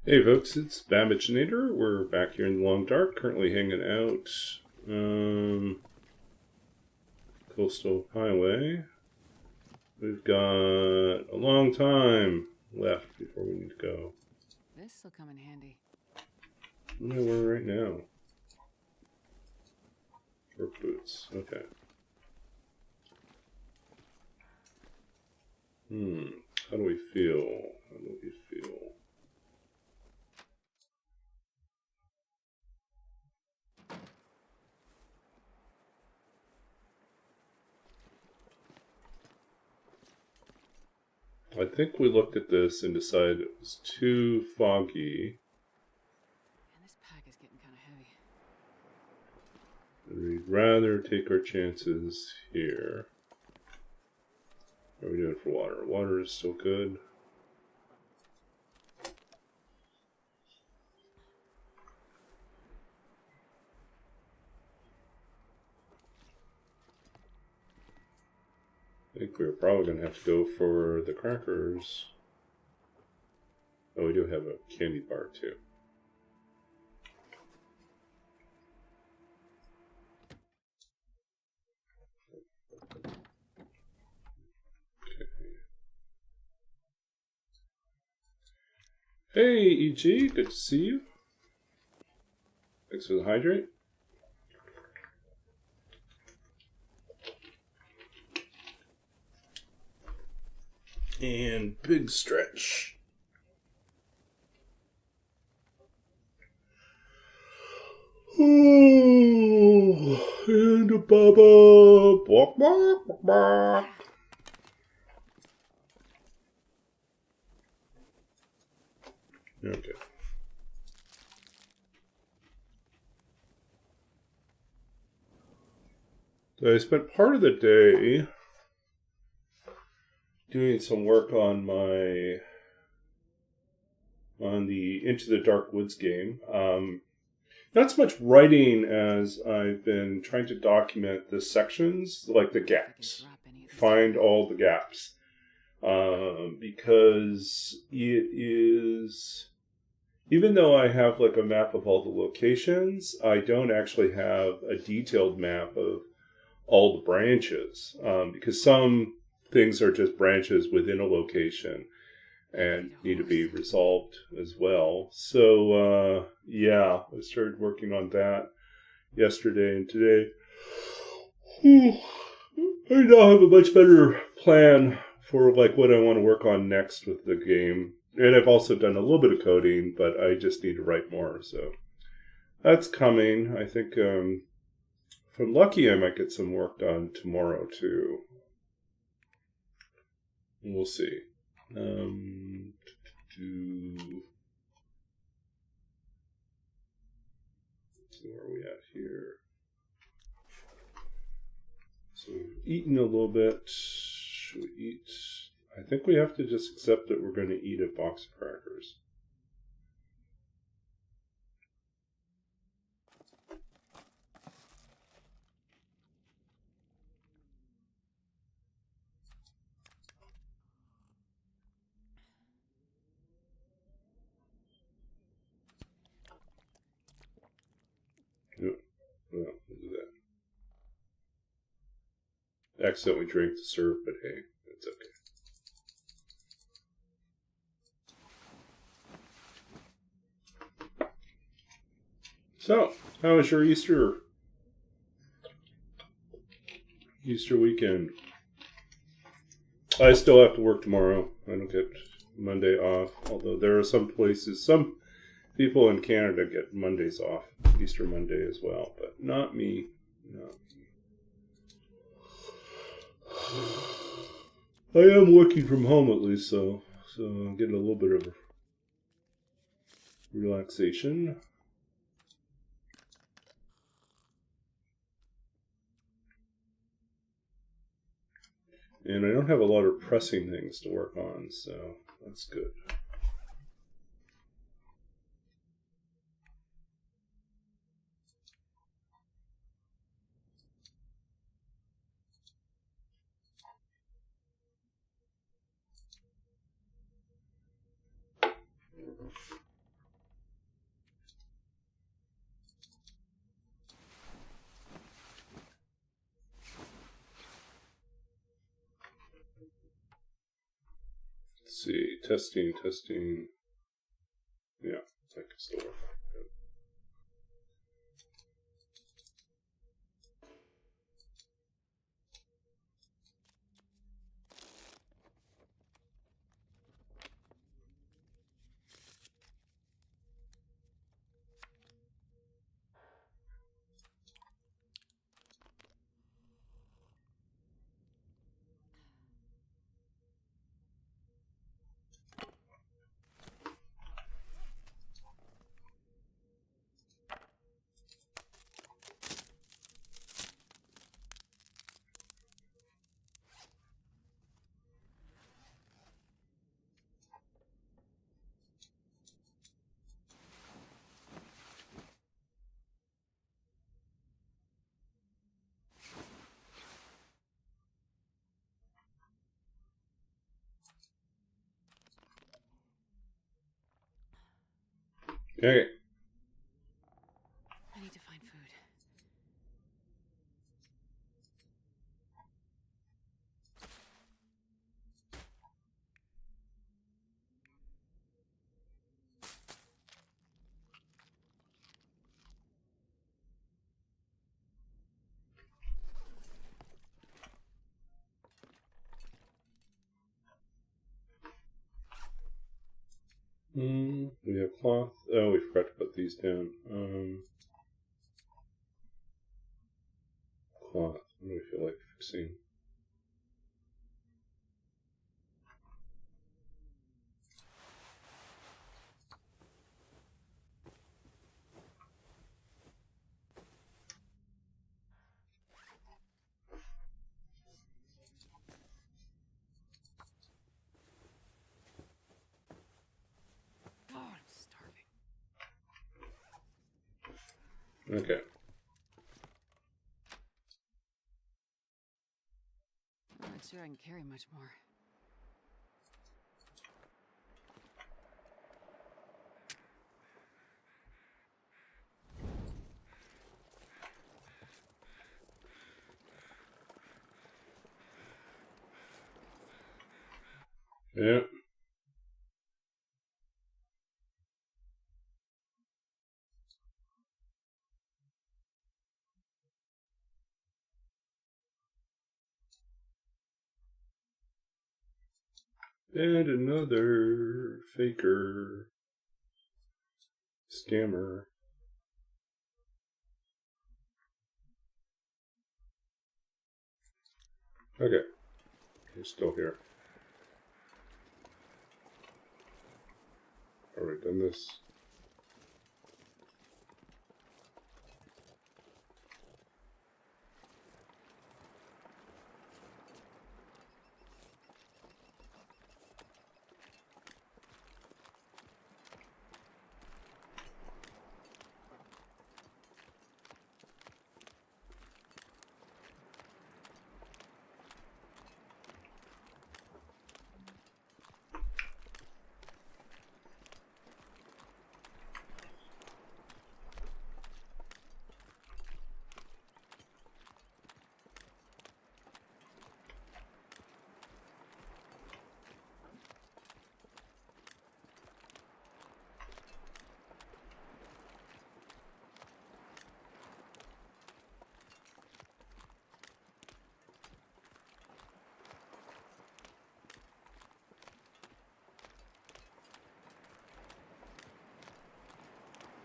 Hey folks, it's Babbaginator. We're back here in the Long Dark, currently hanging out Coastal Highway. We've got a long time left before we need to go. This'll come in handy. Where we're right now. Work boots. Okay. How do we feel? How do we feel? I think we looked at this and decided it was too foggy. And this pack is getting kind of heavy. We'd rather take our chances here. What are we doing for water? Water is still good. I think we're probably going to have to go for the crackers. Oh, we do have a candy bar too. Hey, EG, good to see you. Thanks for the hydrate. And big stretch. Oh, and a bubba. Bark, bark, bark, bark. Okay. So I spent part of the day doing some work on the Into the Dark Woods game. Not so much writing as I've been trying to document the sections, like the gaps. Find all the gaps. Because it is, even though I have like a map of all the locations, I don't actually have a detailed map of all the branches. Because some things are just branches within a location and need to be resolved as well. So, yeah, I started working on that yesterday and today. I now have a much better plan for like what I want to work on next with the game. And I've also done a little bit of coding, but I just need to write more. So that's coming. I think if I'm lucky, I might get some work done tomorrow too. We'll see. Where are we at here? So we've eaten a little bit. Should we eat? I think we have to just accept that we're going to eat a box of crackers. No, we'll do that. Accidentally drank the syrup, but hey, it's okay. So, how was your Easter weekend? I still have to work tomorrow. I don't get Monday off, although there are some places, some people in Canada get Mondays off, Easter Monday as well, but not me. Not me. I am working from home at least, so I'm getting a little bit of relaxation. And I don't have a lot of pressing things to work on, so that's good. Let's see. Testing. Yeah, that can still work. Okay. I need to find food. We have cloth. Oh, we forgot to put these down. Cloth. What do we feel like fixing? Oh, I'm starving. Okay. I'm not sure I can carry much more. Yeah. And another faker. Scammer. Okay. He's still here. Already done this.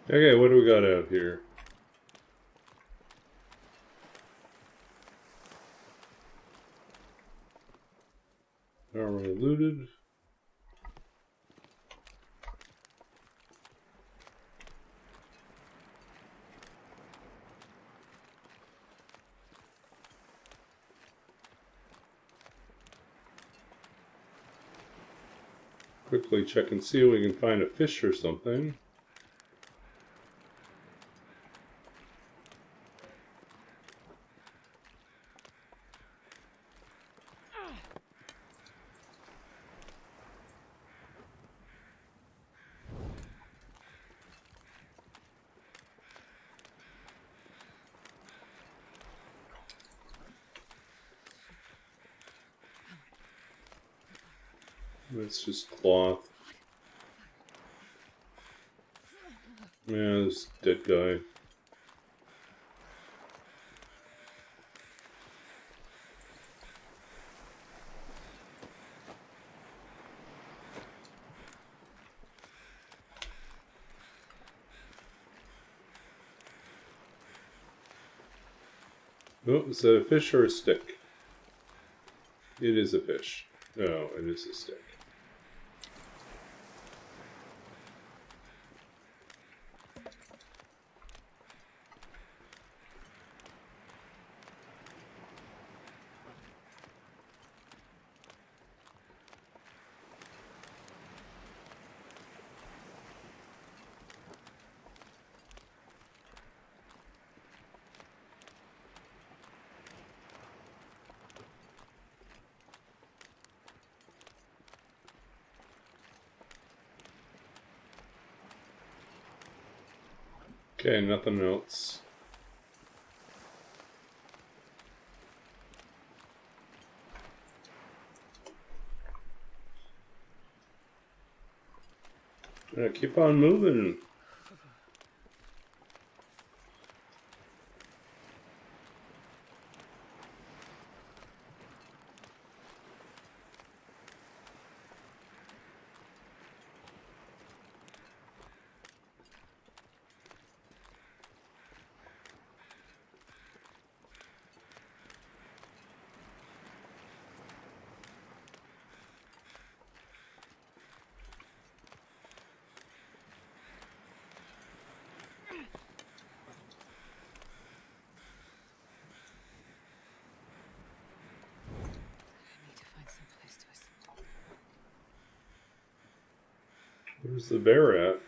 Okay, what do we got out here? Already looted. Quickly check and see if we can find a fish or something. It's just cloth. Yeah, this dead guy. Oh, is that a fish or a stick? It is a fish. No, it is a stick. Okay, nothing else. Keep on moving. I need to find some place to assemble. Where's the bear at?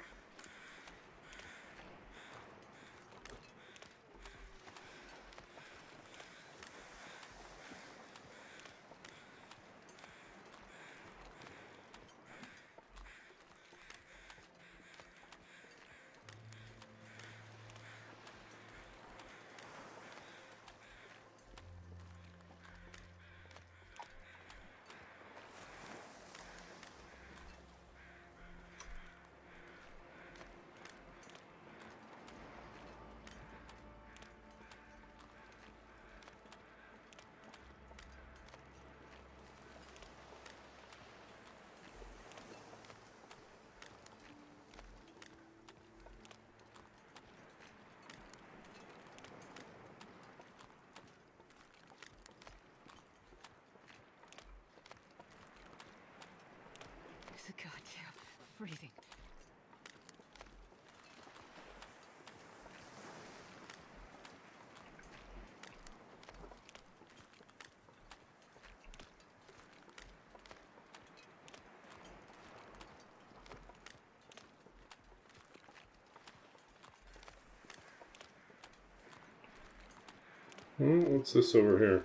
It's a goddamn freezing. Oh, what's this over here?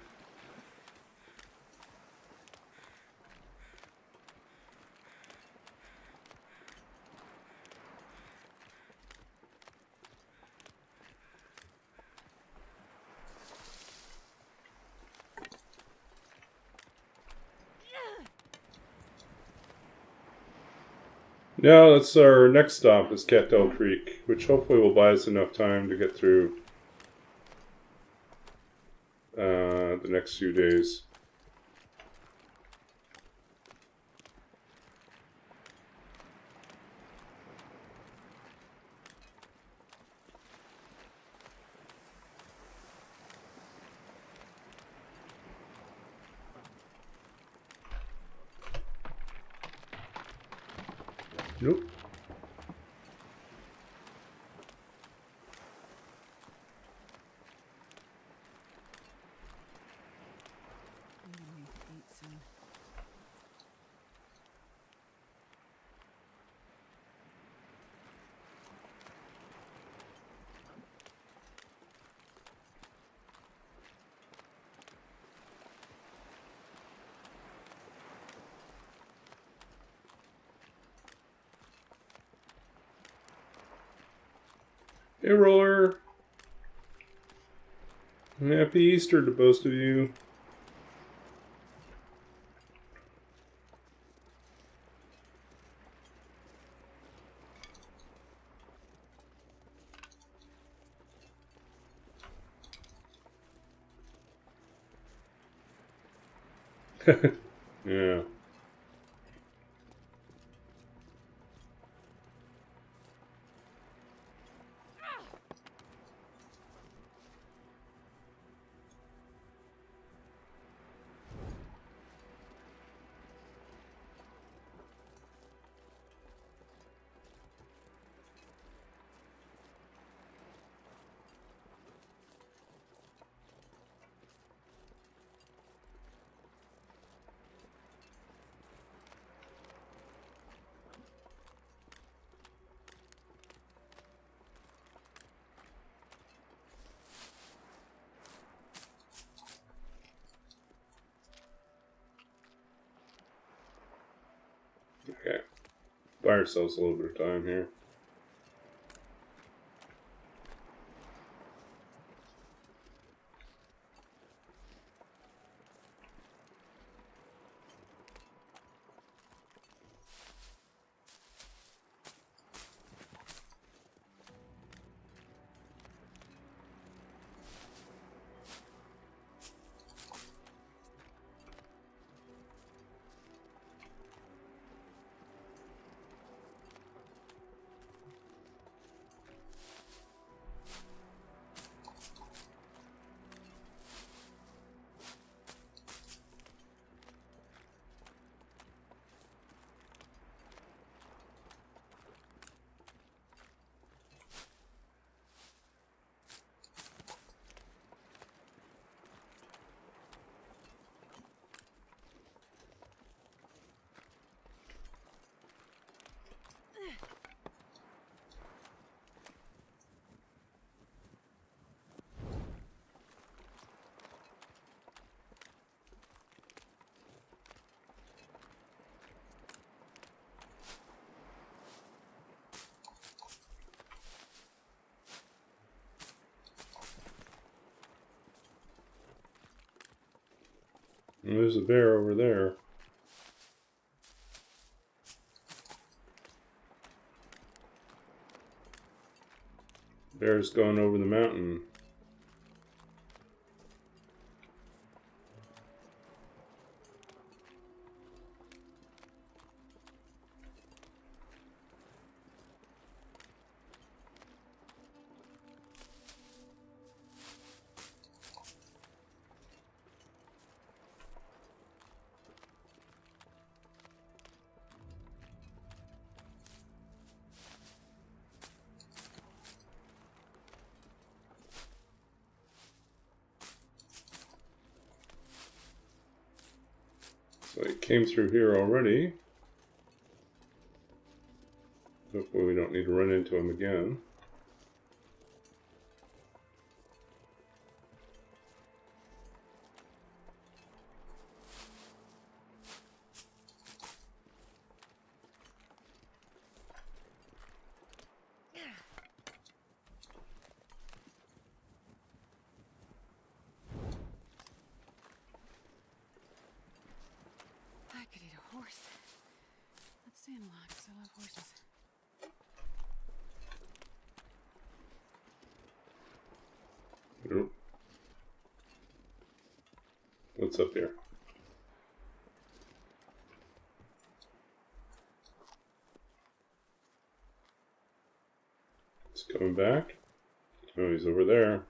Yeah, that's our next stop is Cattell Creek, which hopefully will buy us enough time to get through the next few days. Nope. I'm gonna need to eat soon. Hey, Roller. Happy Easter to both of you. Yeah. Okay. Buy ourselves a little bit of time here. And there's a bear over there. Bear's going over the mountain. So he came through here already. Hopefully we don't need to run into him again. I could eat a horse. Let's see him locked, 'cause I love horses. Nope. What's up here? He's coming back. Oh, he's over there.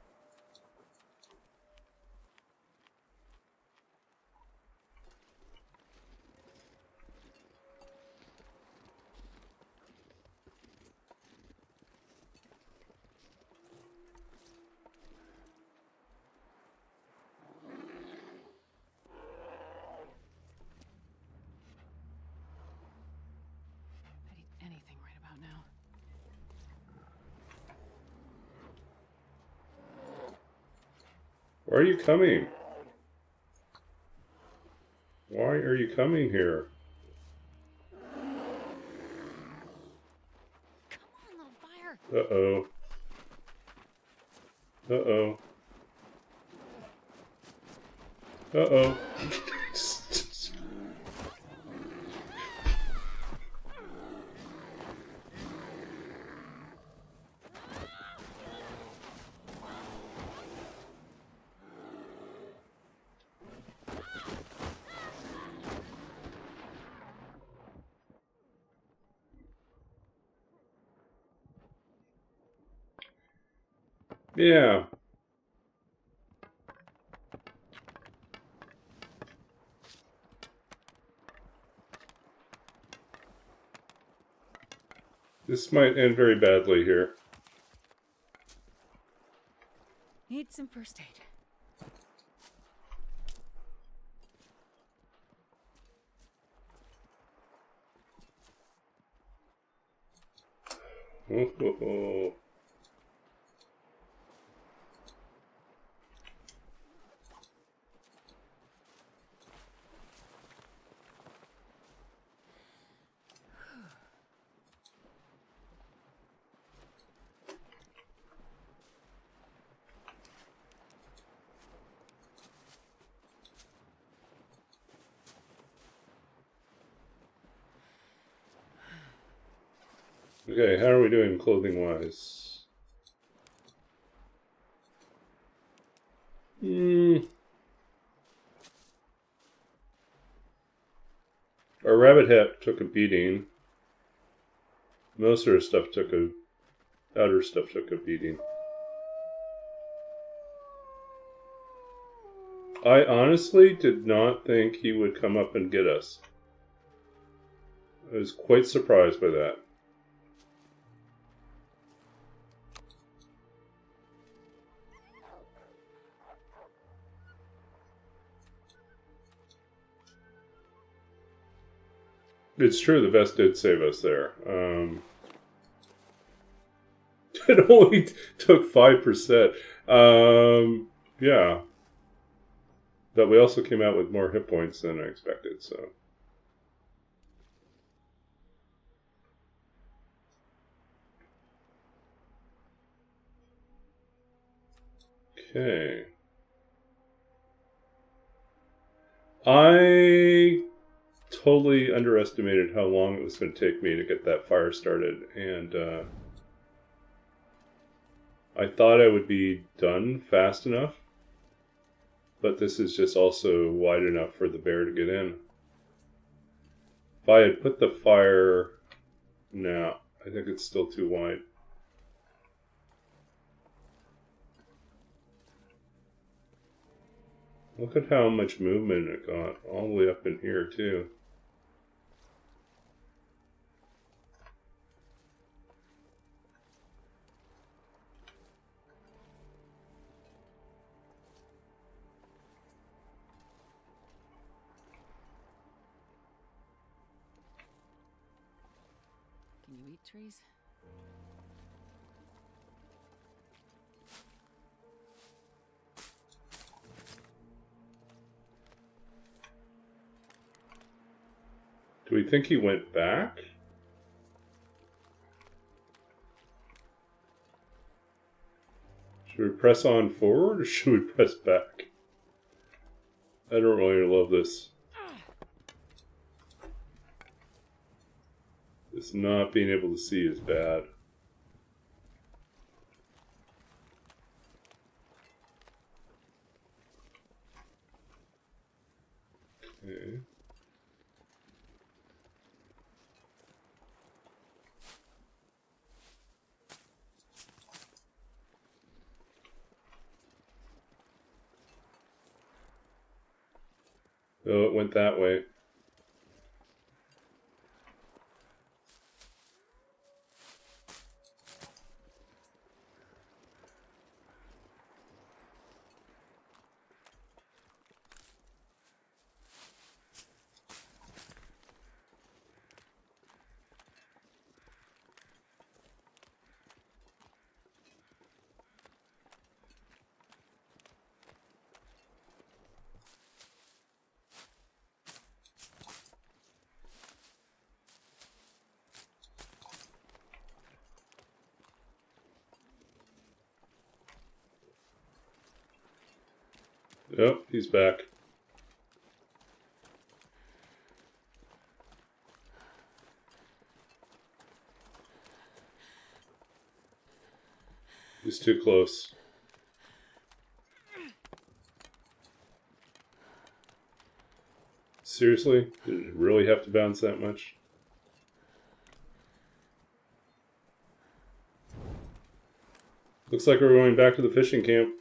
I'd eat anything right about now. Why are you coming? Why are you coming here? Come on, little fire! Uh-oh. Uh-oh. Uh-oh. Yeah. This might end very badly here. Need some first aid. Oh. Okay, how are we doing clothing-wise? Our rabbit hat took a beating. Most of our stuff took a... outer stuff took a beating. I honestly did not think he would come up and get us. I was quite surprised by that. It's true, the vest did save us there. It only took 5%. Yeah. But we also came out with more hit points than I expected, so... Okay. I totally underestimated how long it was going to take me to get that fire started, and I thought I would be done fast enough, but this is just also wide enough for the bear to get in. If I had put the fire... No, I think it's still too wide. Look at how much movement it got, all the way up in here, too. Can you eat trees? Do we think he went back? Should we press on forward or should we press back? I don't really love this. This not being able to see is bad. Okay. Oh, it went that way. Oh, he's back. He's too close. Seriously? Did it really have to bounce that much? Looks like we're going back to the fishing camp.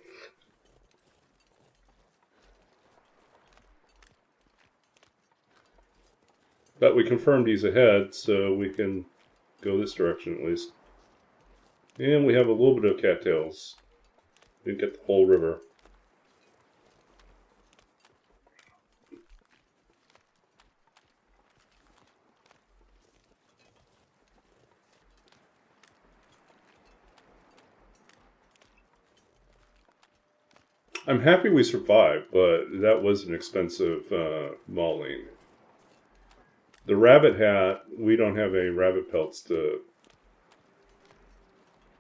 But we confirmed he's ahead, so we can go this direction at least. And we have a little bit of cattails. We didn't get the whole river. I'm happy we survived, but that was an expensive mauling. The rabbit hat, we don't have any rabbit pelts to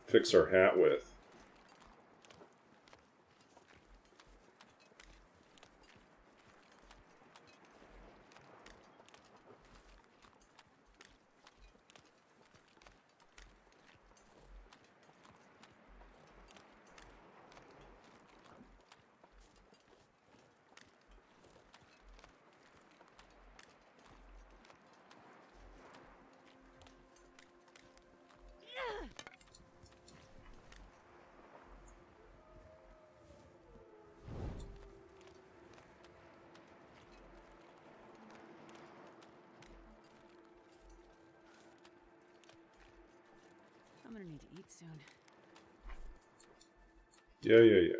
fix our hat with. I'm gonna need to eat soon. Yeah.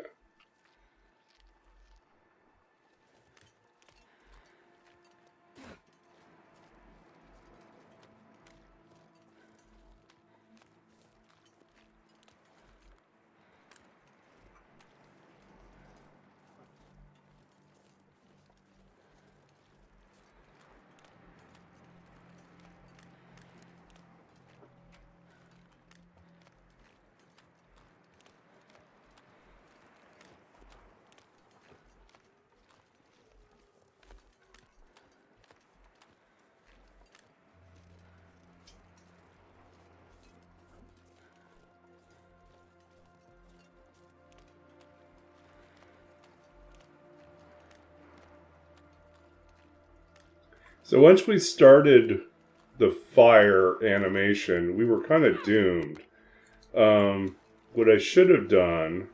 So once we started the fire animation, we were kind of doomed. What I should have done...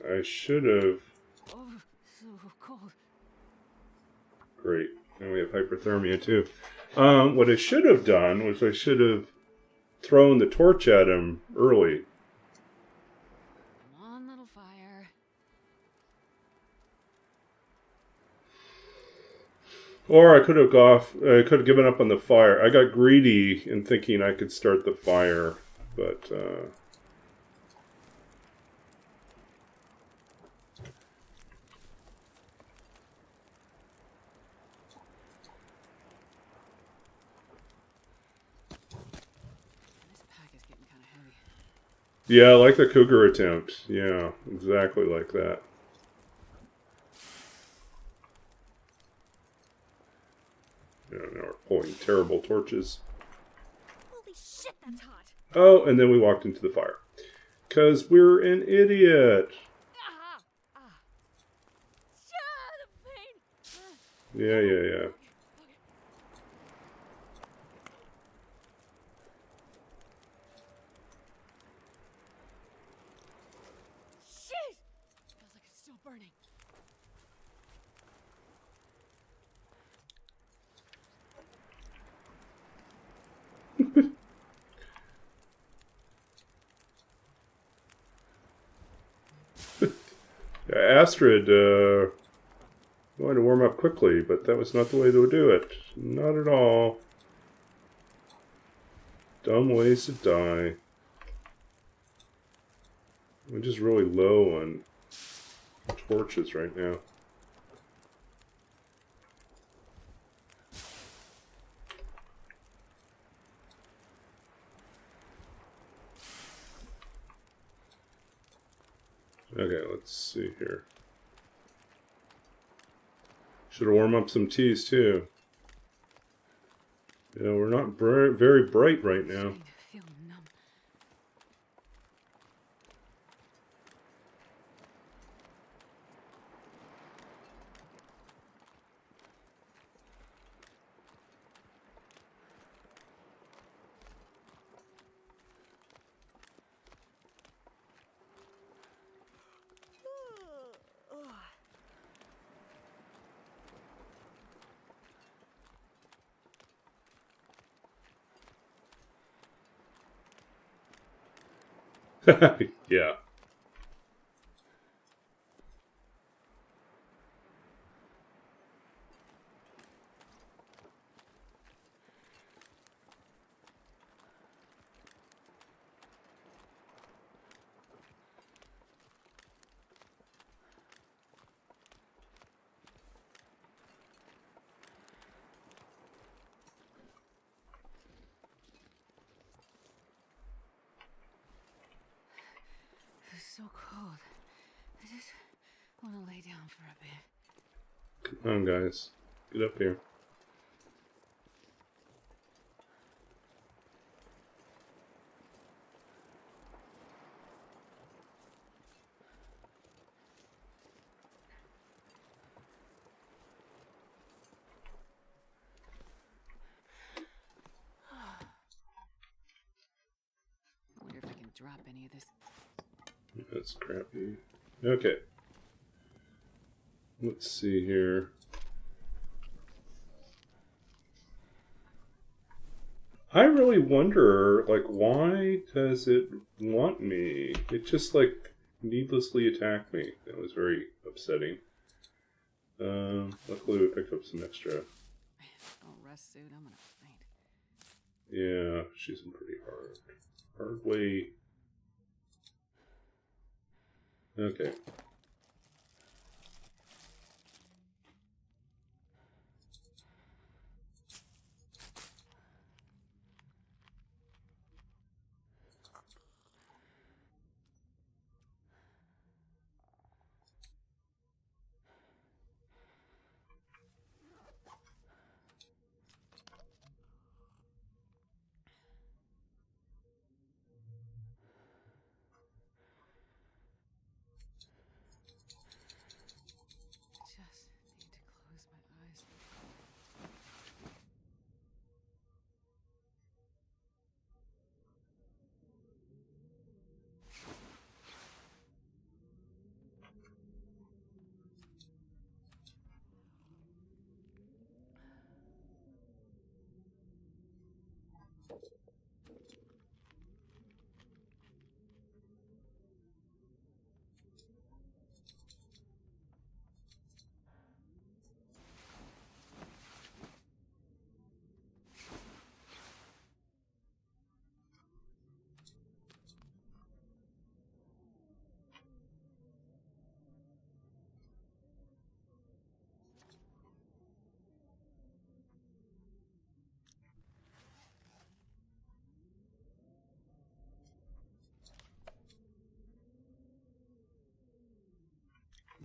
I should have... Oh, so cold. Great. And we have hyperthermia too. What I should have done was I should have thrown the torch at him early. Come on, little fire. Or I could have given up on the fire. I got greedy in thinking I could start the fire, but This pack is getting kind of heavy. yeah, I like the cougar attempt. Yeah, exactly like that. Yeah, now we're pulling terrible torches. Holy shit, that's hot. Oh, and then we walked into the fire. Because we're an idiot. The pain. Yeah. Shit! Feels like it's still burning. Astrid wanted to warm up quickly, but that was not the way to do it. Not at all. Dumb ways to die. We're just really low on torches right now. Okay, let's see here. Should have warmed up some teas too. Yeah, we're not very bright right now. Starting to feel numb. Yeah. It's so cold. I just want to lay down for a bit. Come on, guys. Get up here. I wonder if I can drop any of this. That's crappy. Okay. Let's see here. I really wonder, like, why does it want me? It just, like, needlessly attacked me. That was very upsetting. Luckily we picked up some extra. Oh, rest suit. I'm gonna faint. Yeah, she's in pretty hard way. Okay. Just need to close my eyes.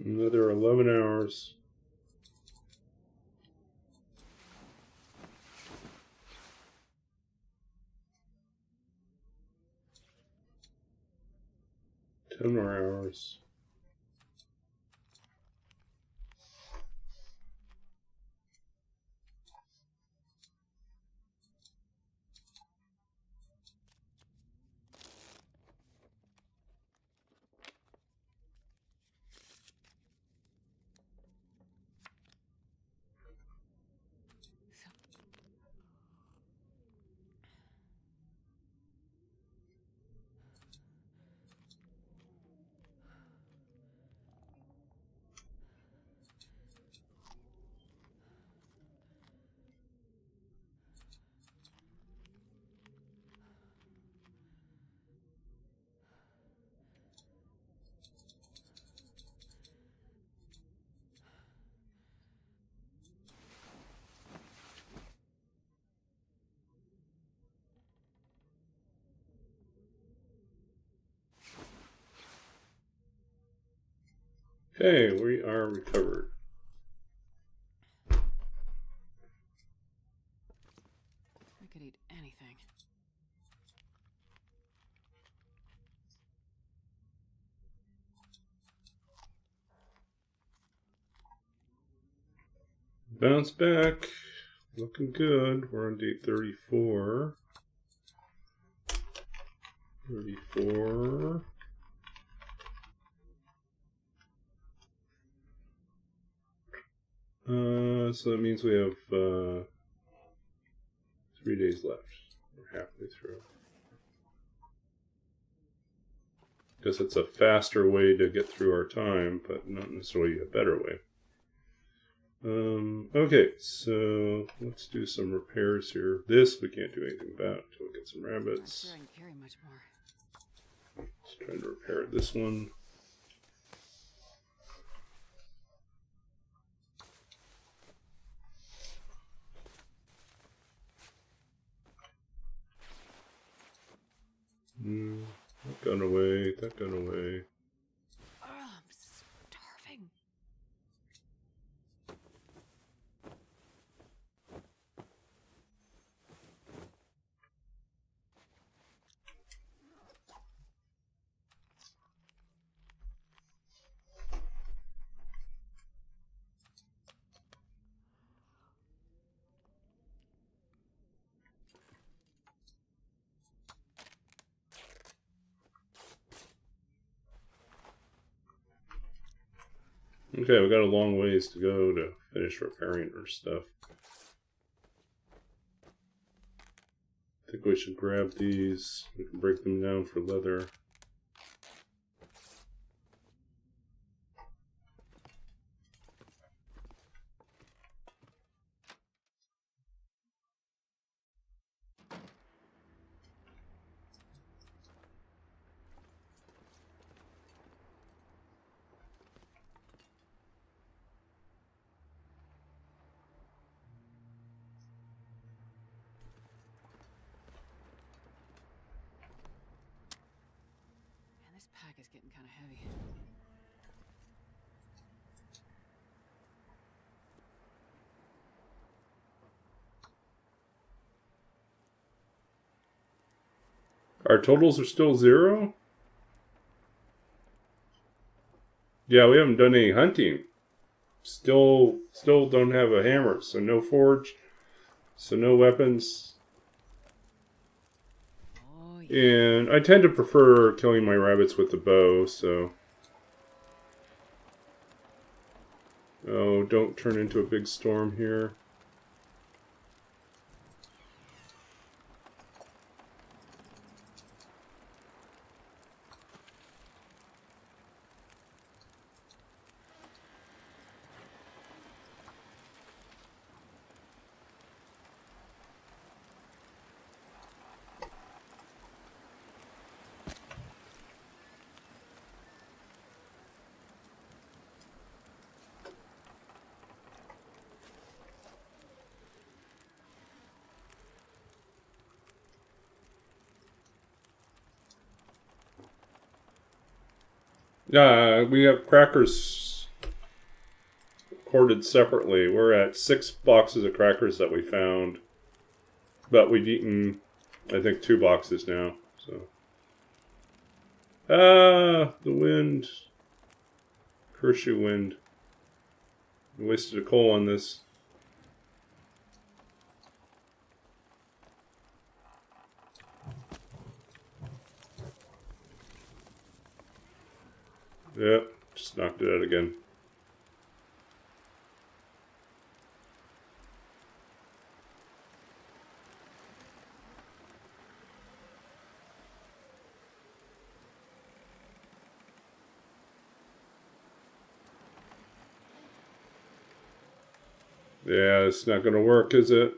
Another 11 hours. Ten more hours. Okay, we are recovered. I could eat anything. Bounce back. Looking good. We're on day 34. 34. So that means we have 3 days left. We're halfway through. guess it's a faster way to get through our time, but not necessarily a better way. Okay, so let's do some repairs here. This we can't do anything about until we get some rabbits. Not sure I can carry much more. Let's try to repair this one. That gun away, that gun away. Oh, I'm starving. Okay, we got a long ways to go to finish repairing our stuff. I think we should grab these. We can break them down for leather. Man, this pack is getting kind of heavy. Our totals are still 0? Yeah, we haven't done any hunting. Still don't have a hammer, so no forge, so no weapons. Oh, yeah. And I tend to prefer killing my rabbits with the bow, so... Oh, don't turn into a big storm here. We have crackers corded separately. We're at 6 boxes of crackers that we found. But we've eaten, I think, 2 boxes now. So, the wind. Curse you, wind. I wasted a coal on this. Yep, just knocked it out again. Yeah, it's not going to work, is it?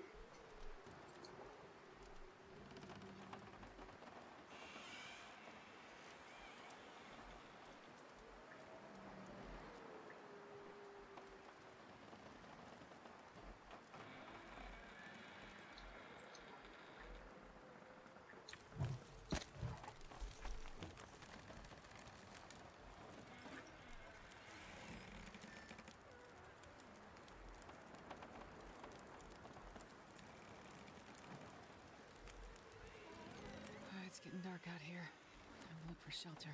Oh, it's getting dark out here. Time to look for shelter.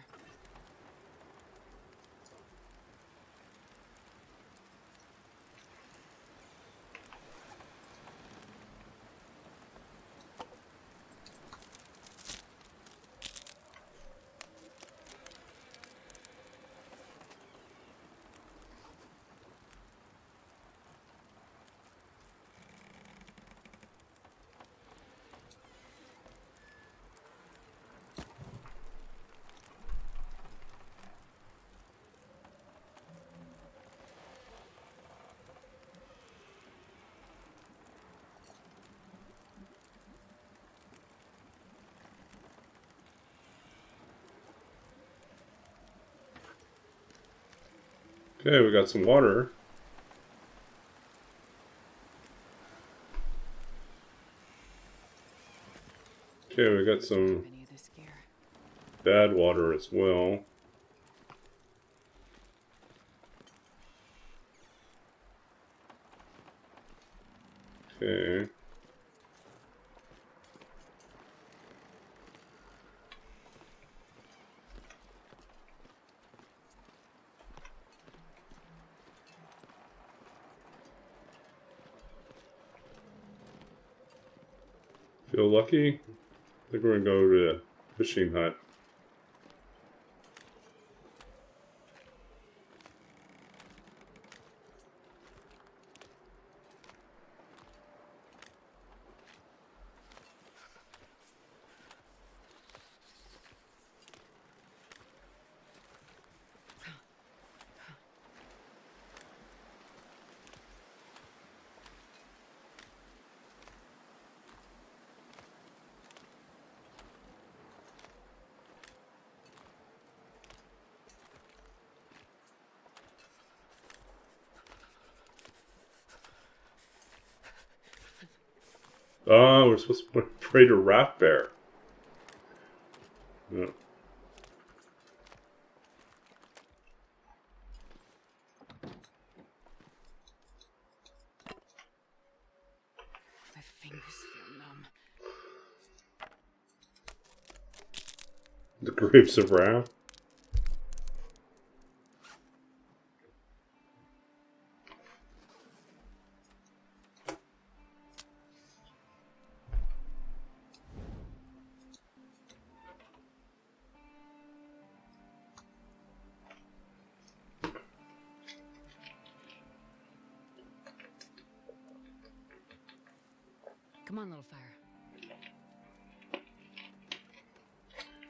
Okay, we got some water. Okay, we got some Any of this gear. bad water as well. Okay. Feel lucky? I think we're gonna go to the fishing hut. Oh, we're supposed to pray to Raft Bear. Yeah. My fingers feel numb. The grapes of wrath. Come on, little fire.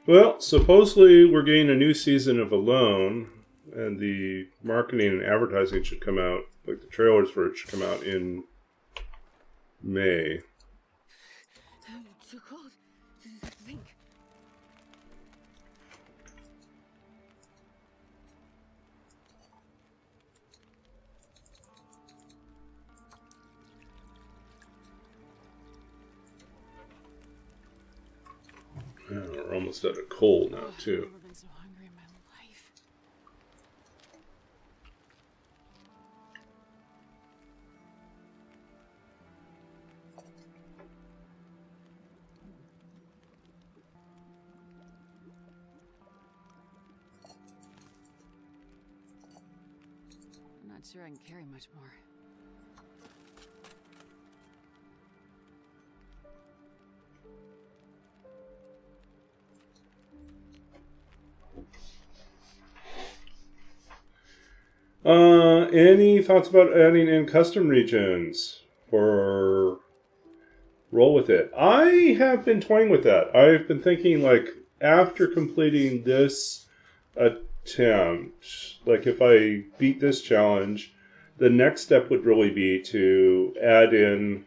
Well, supposedly we're getting a new season of Alone, and the marketing and advertising should come out, like the trailers for it should come out in May. It's too cold to think. Yeah, we're almost out of coal now, too. I've never been so hungry in my life. I'm not sure I can carry much more. Any thoughts about adding in custom regions for roll with it? I have been toying with that. I've been thinking, like, after completing this attempt, like if I beat this challenge, the next step would really be to add in,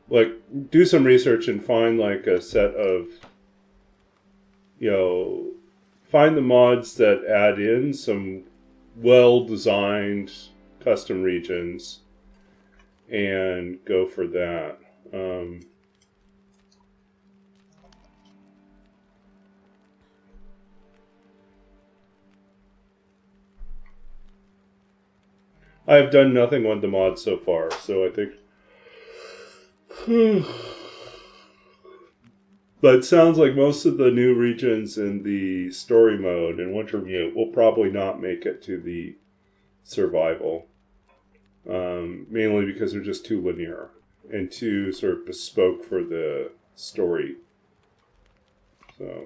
like, do some research and find like a set of, find the mods that add in some well-designed custom regions and go for that. I've done nothing with the mods so far, so I think... But it sounds like most of the new regions in the story mode in Wintermute will probably not make it to the survival. Mainly because they're just too linear and too sort of bespoke for the story. So...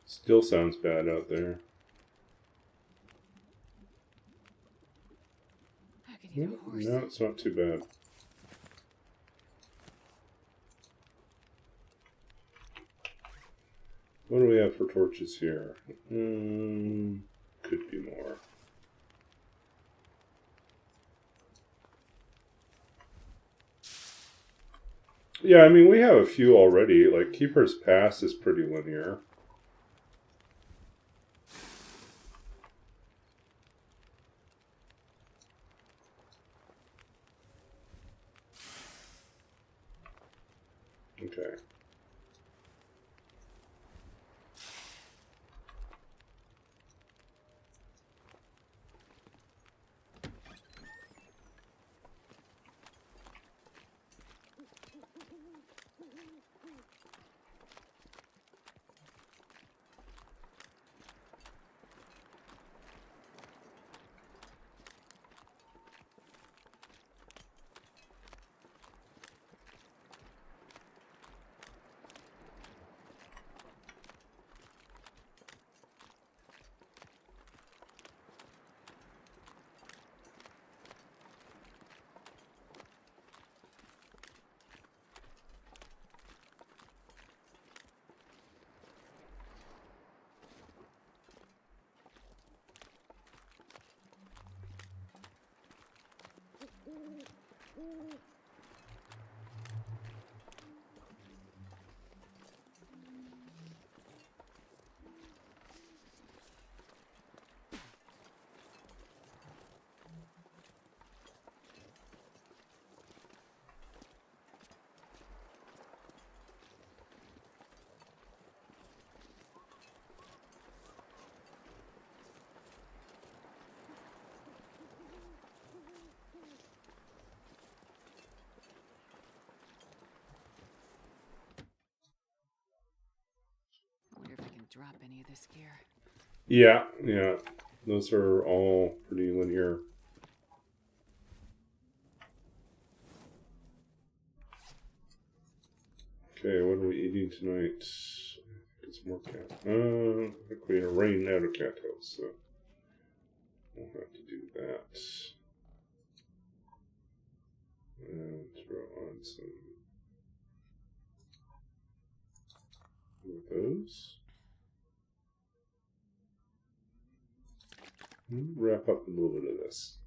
Still sounds bad out there. I could eat a horse. No, it's not too bad. What do we have for torches here? Could be more. Yeah, I mean, we have a few already. Like, Keeper's Pass is pretty linear. Okay. I wonder if I can drop any of this gear. Yeah, yeah. Those are all pretty linear. Okay, what are we eating tonight? Get some more cat. I think we are running out of cat tails, so we'll have to do that. And throw on some of those. And wrap up a little bit of this.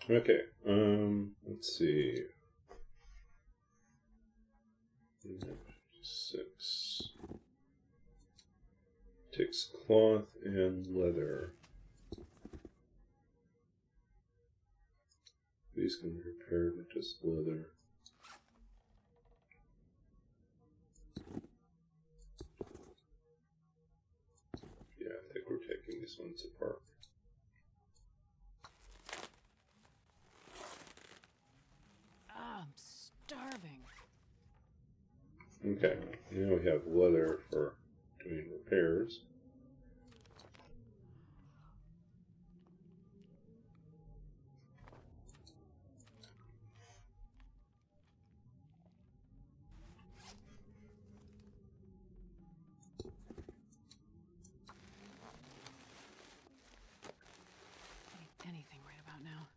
Okay, let's see. 6. Takes cloth and leather. These can be repaired with just leather. Yeah, I think we're taking these ones apart. I'm starving. Okay, now we have leather for doing repairs. Anything right about now.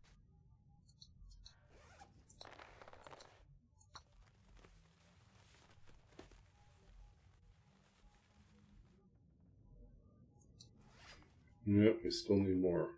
Yep, we still need more.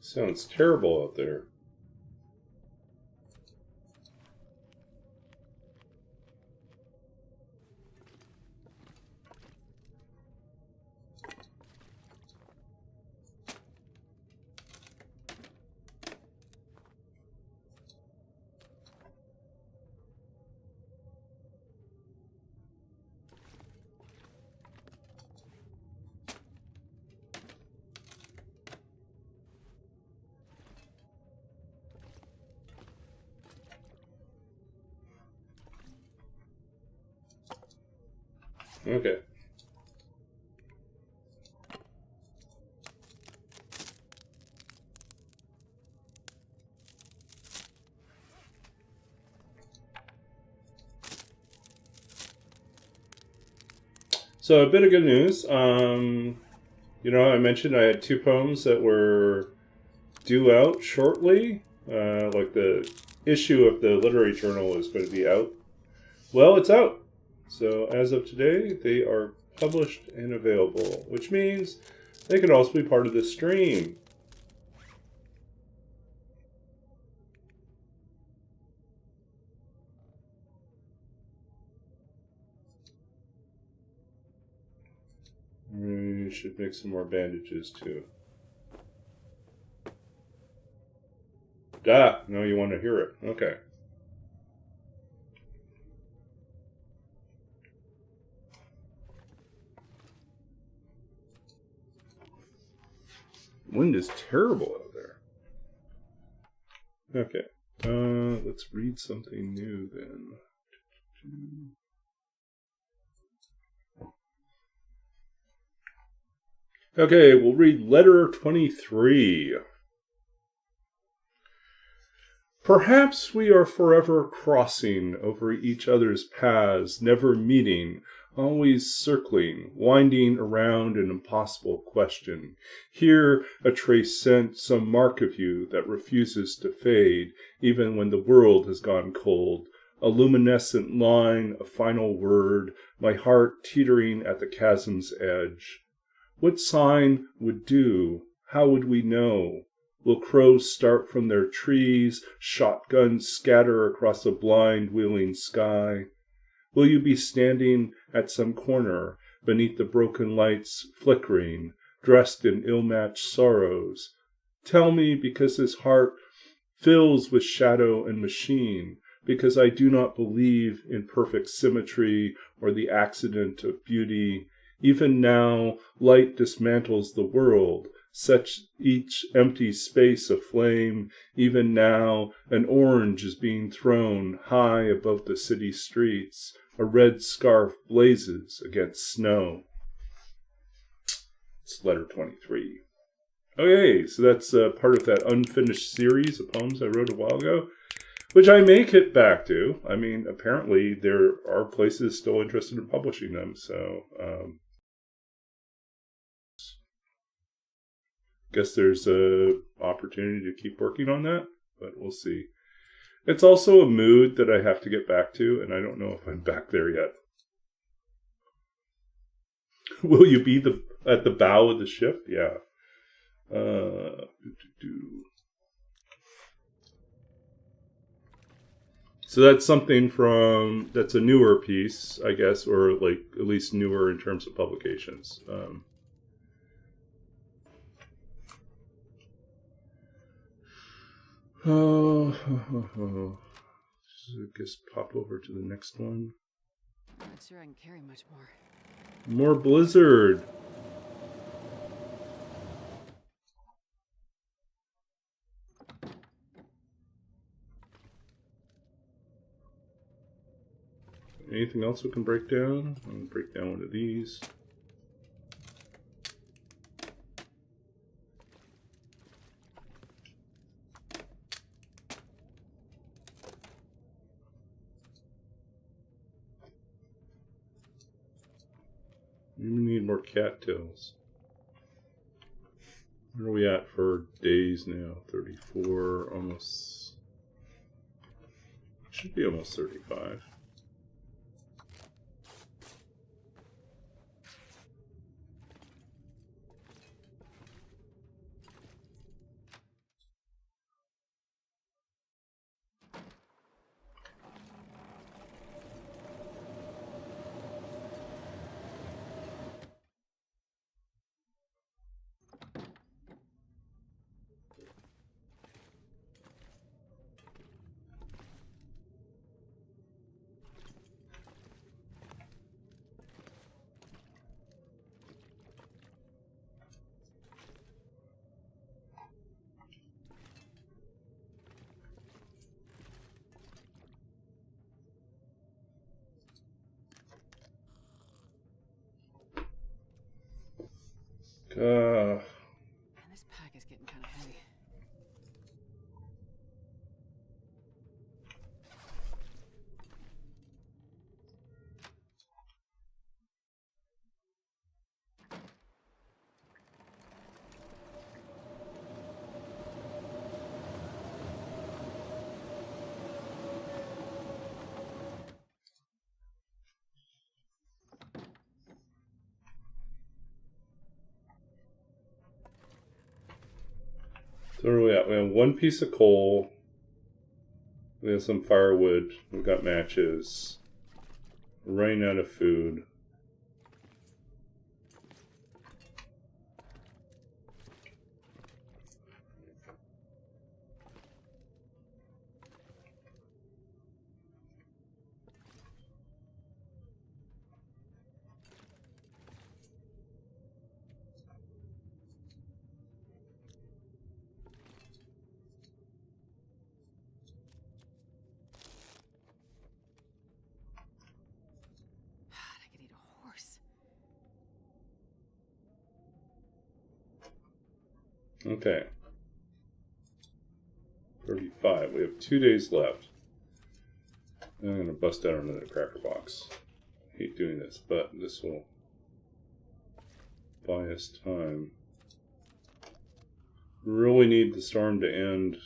Sounds terrible out there. Okay. So a bit of good news. I mentioned I had 2 poems that were due out shortly. Like the issue of the literary journal is going to be out. Well, it's out. So as of today, they are published and available, which means they can also be part of the stream. We should make some more bandages too. No, you want to hear it. Okay. Wind is terrible out there. Okay. Let's read something new then. Okay, we'll read letter 23. Perhaps we are forever crossing over each other's paths, never meeting, always circling, winding around an impossible question. Here a trace sent, some mark of you that refuses to fade, even when the world has gone cold. A luminescent line, a final word, my heart teetering at the chasm's edge. What sign would do? How would we know? Will crows start from their trees, shotguns scatter across a blind, wheeling sky? Will you be standing at some corner, beneath the broken lights flickering, dressed in ill-matched sorrows? Tell me, because his heart fills with shadow and machine, because I do not believe in perfect symmetry or the accident of beauty. Even now, light dismantles the world, sets each empty space aflame. Even now, an orange is being thrown high above the city streets. A red scarf blazes against snow. It's letter 23. Okay, so that's part of that unfinished series of poems I wrote a while ago, which I may get back to. I mean, apparently there are places still interested in publishing them, so guess there's a opportunity to keep working on that, but we'll see. It's also a mood that I have to get back to, and I don't know if I'm back there yet. Will you be at the bow of the ship? Yeah. So that's something that's a newer piece, I guess, or like at least newer in terms of publications. Just pop over to the next one. I'm not sure I can carry much more. More blizzard. Anything else we can break down? I'm going to break down one of these. We need more cattails. Where are we at for days now? 34, almost. Should be almost 35. Man, this pack is getting kind of heavy. So where are we at? We have one piece of coal. We have some firewood. We've got matches. We're running out of food. I could eat a horse. Okay. 35. We have 2 days left. I'm going to bust out another cracker box. I hate doing this, but this will buy us time. We really need the storm to end.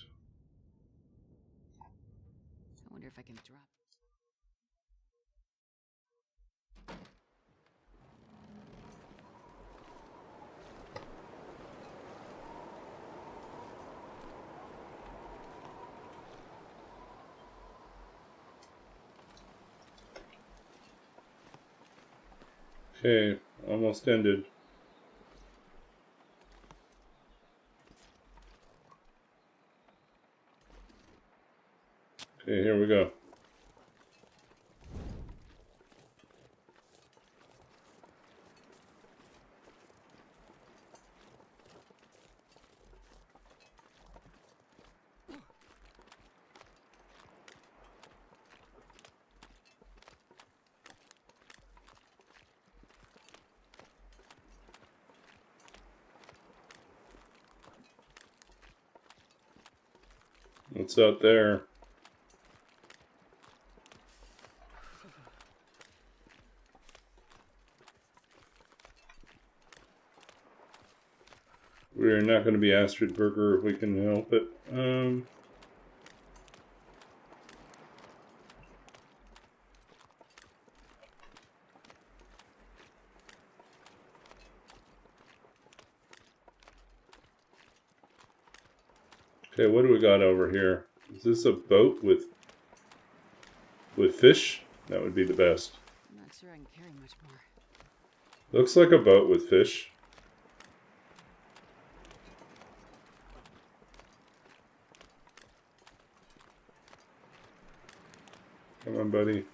I wonder if I can drop. Okay, almost ended. Okay, here we go. What's out there? We're not going to be Astrid Burger if we can help it. Okay, what do we got over here? Is this a boat with fish? That would be the best. I'm not sure I can carry much more. Looks like a boat with fish. Come on, buddy.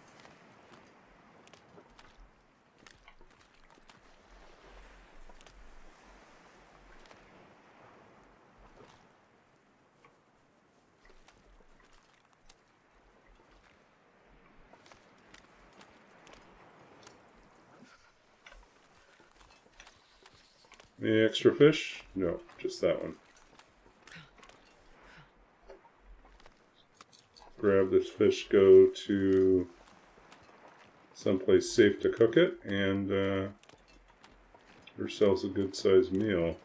Any extra fish? No, just that one. Grab this fish, go to someplace safe to cook it, and ourselves a good sized meal.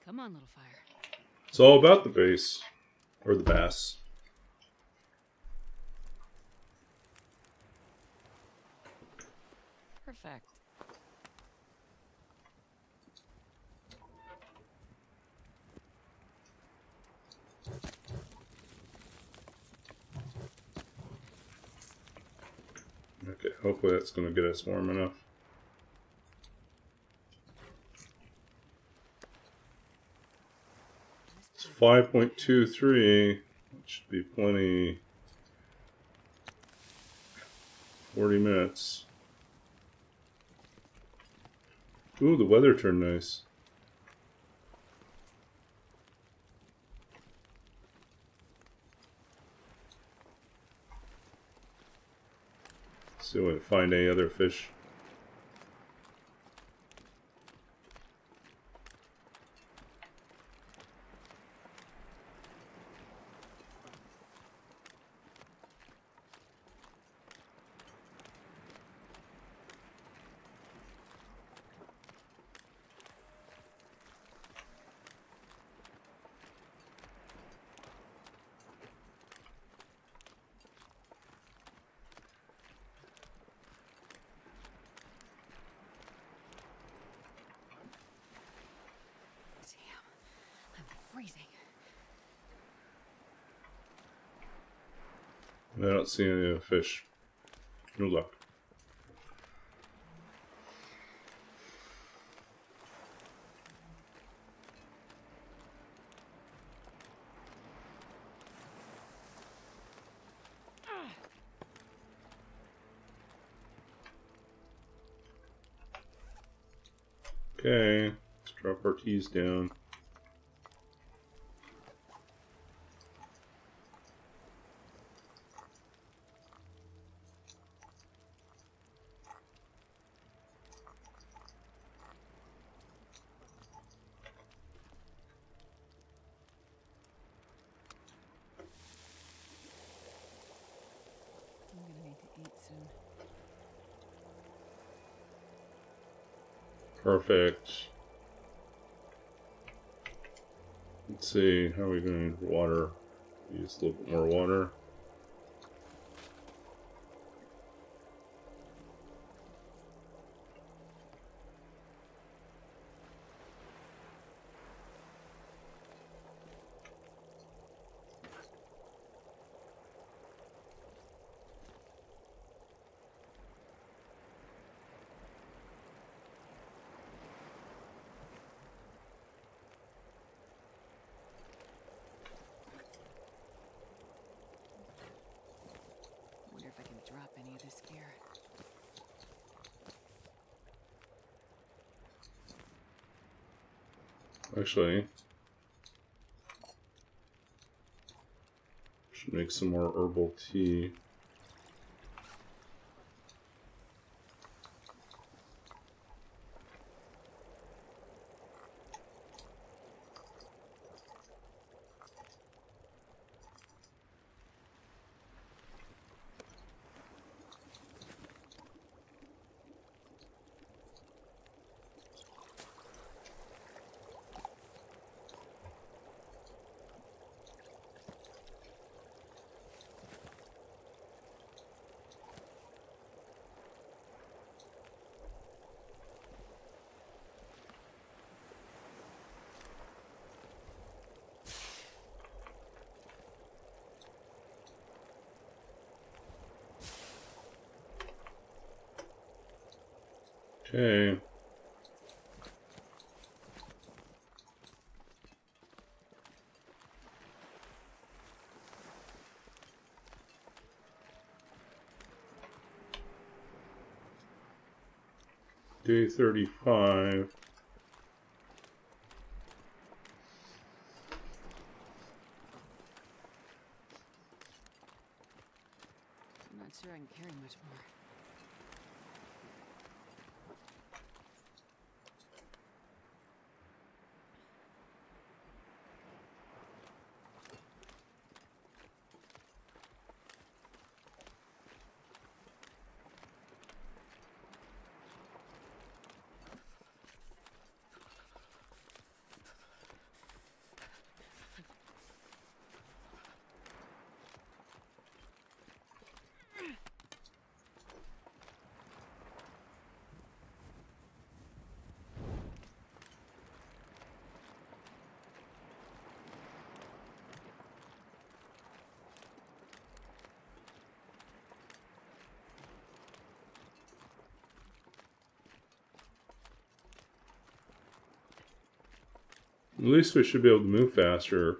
Come on, little fire. It's all about the bass, or the bass. Perfect. Okay, hopefully that's going to get us warm enough. 5.23. Should be plenty. 40 minutes. Ooh, the weather turned nice. See if we can find any other fish. Damn, I'm freezing. I don't see any fish. No luck. Okay, let's drop our keys down. I'm gonna need to eat soon. Perfect. Let's see, how are we going for water? Use a little bit more water. Wonder if I can drop any of this gear. Actually, should make some more herbal tea. Okay. Day 35. I'm not sure I can carry much more. At least we should be able to move faster.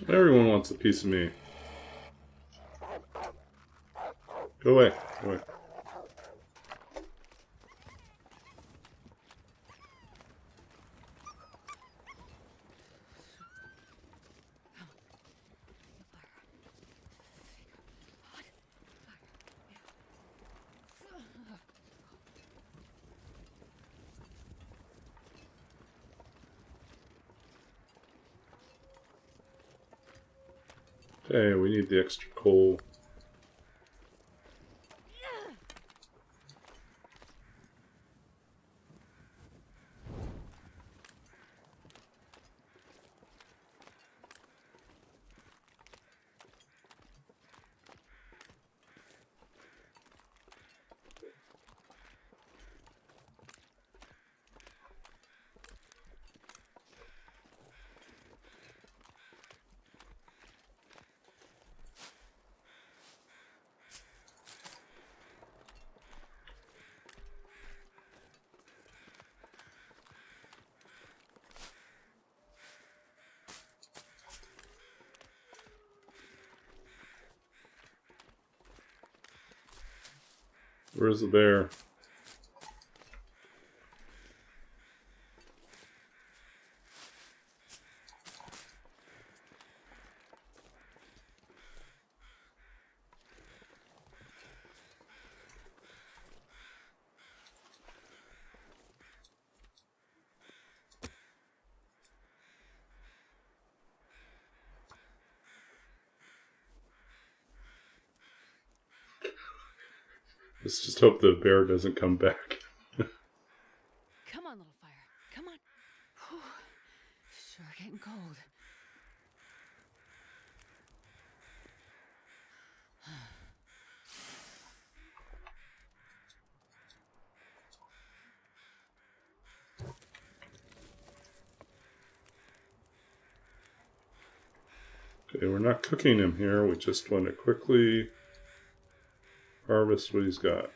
Everyone wants a piece of me. Go away. Go away. Hey, we need the extra coal. Where's the bear? Let's just hope the bear doesn't come back. Come on, little fire. Come on. Whew. Sure getting cold. Okay, we're not cooking him here. We just want to quickly harvest what he's got.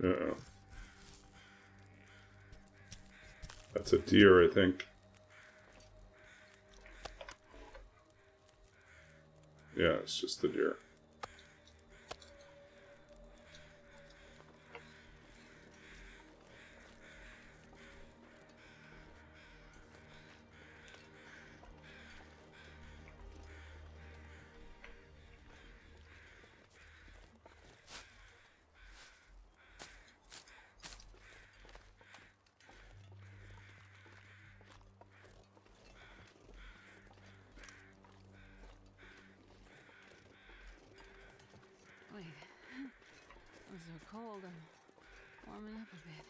Uh-oh. That's a deer, I think. Yeah, it's just the deer. Wait. I'm so cold. I'm warming up a bit.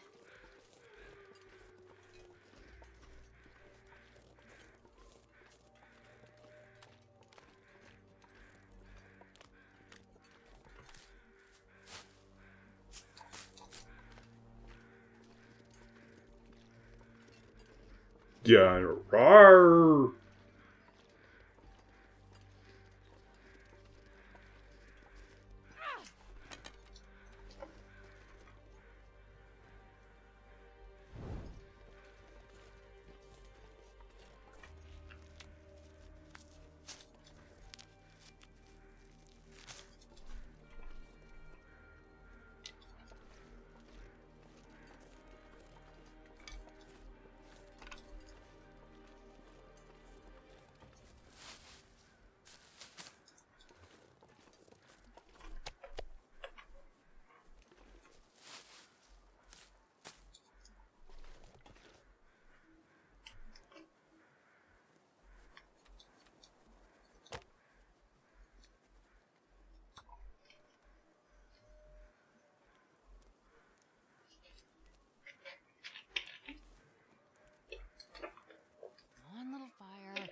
Yeah, rawr! Come on, little fire.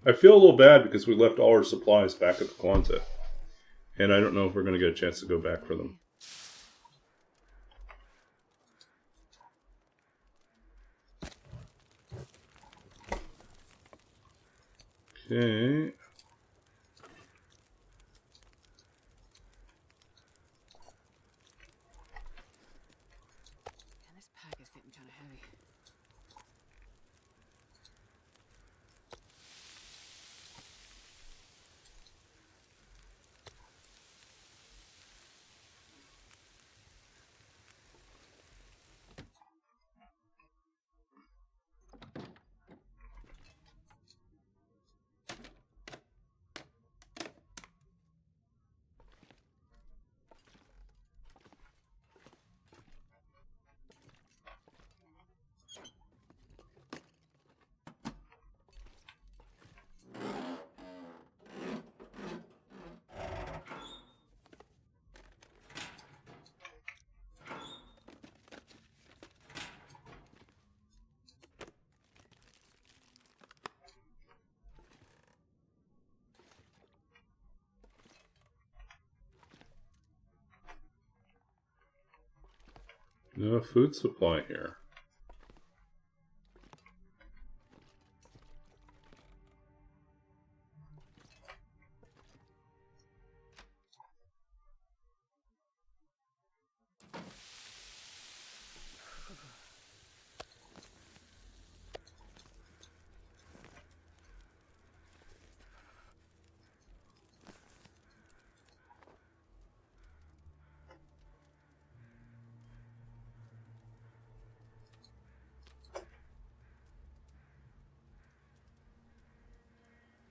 I feel a little bad because we left all our supplies back at the Kwanzaa. And I don't know if we're going to get a chance to go back for them. Okay. Man, this pack is getting kind of heavy. No food supply here.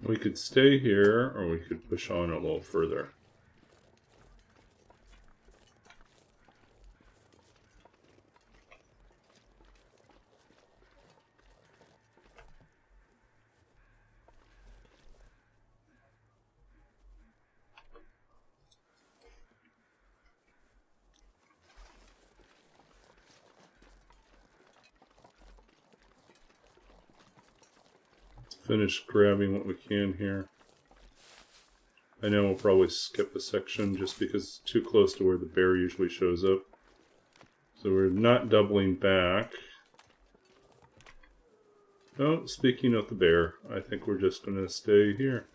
We could stay here, or we could push on a little further. Let's finish grabbing what we can here. I know we'll probably skip a section just because it's too close to where the bear usually shows up. So we're not doubling back. Oh, speaking of the bear, I think we're just going to stay here.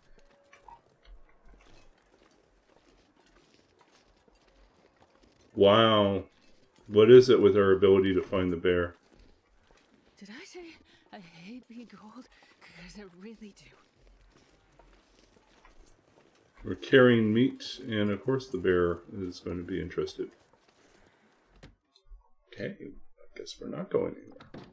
Wow. What is it with our ability to find the bear? Did I say I hate being cold? Because I really do. We're carrying meat, and of course the bear is going to be interested. Okay, I guess we're not going anywhere.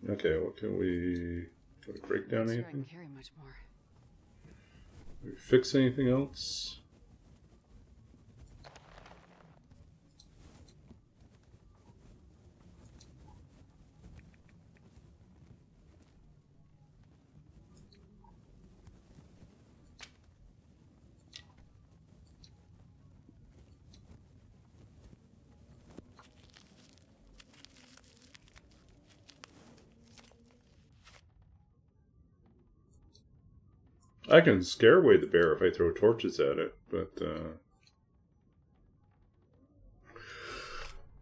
Okay, what can we break down Not sure I anything? can carry much more. Can we fix anything else? I can scare away the bear if I throw torches at it, but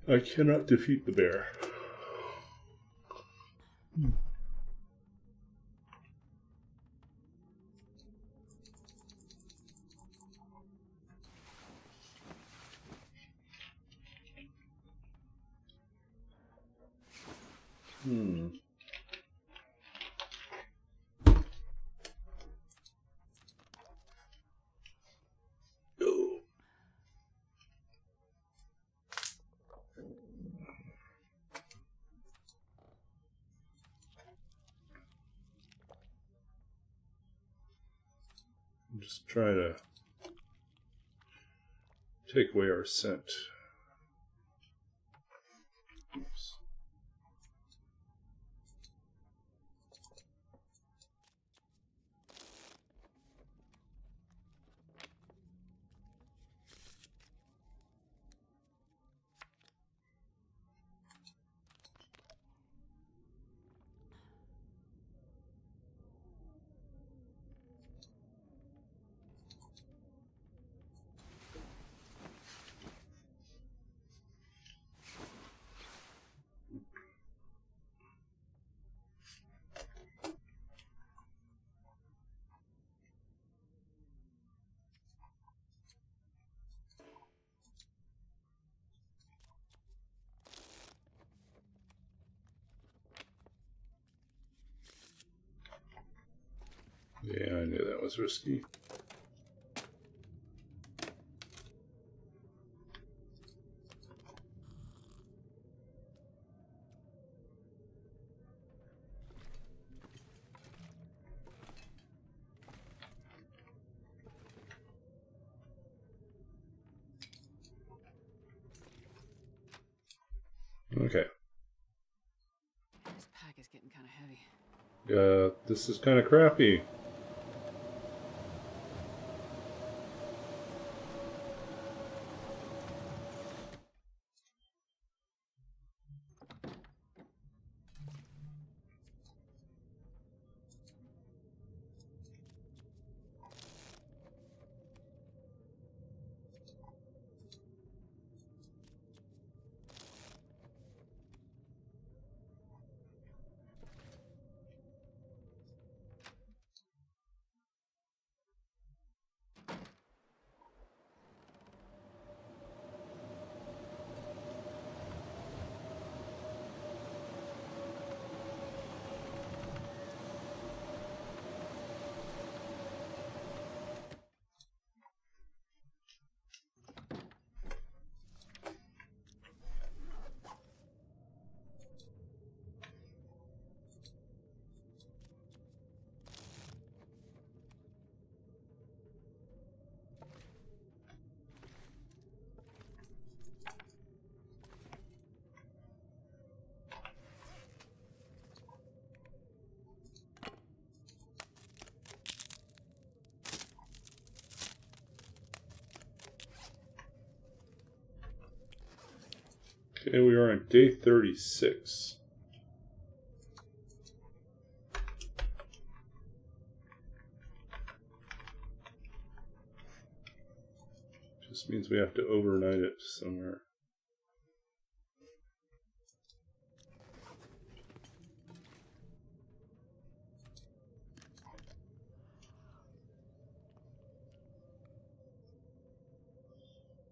I cannot defeat the bear. Just try to take away our scent. Oops. Yeah, I knew that was risky. Okay. This pack is getting kind of heavy. This is kind of crappy. Okay, we are on day 36. Just means we have to overnight it somewhere.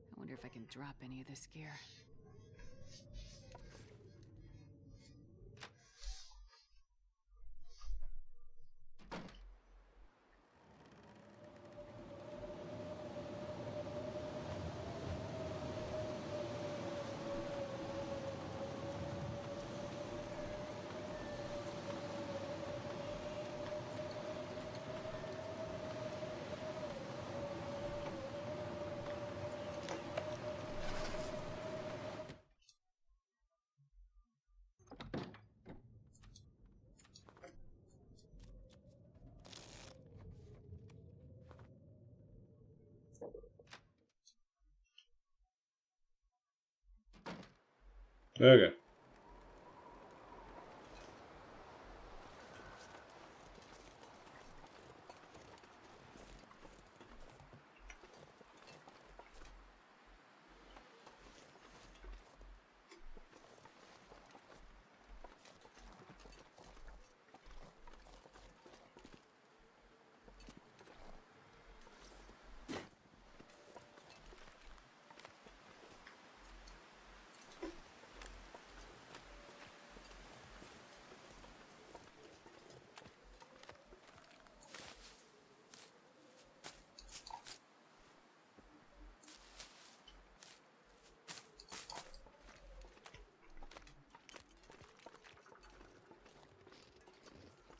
I wonder if I can drop any of this gear. Okay.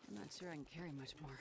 I'm not sure I can carry much more.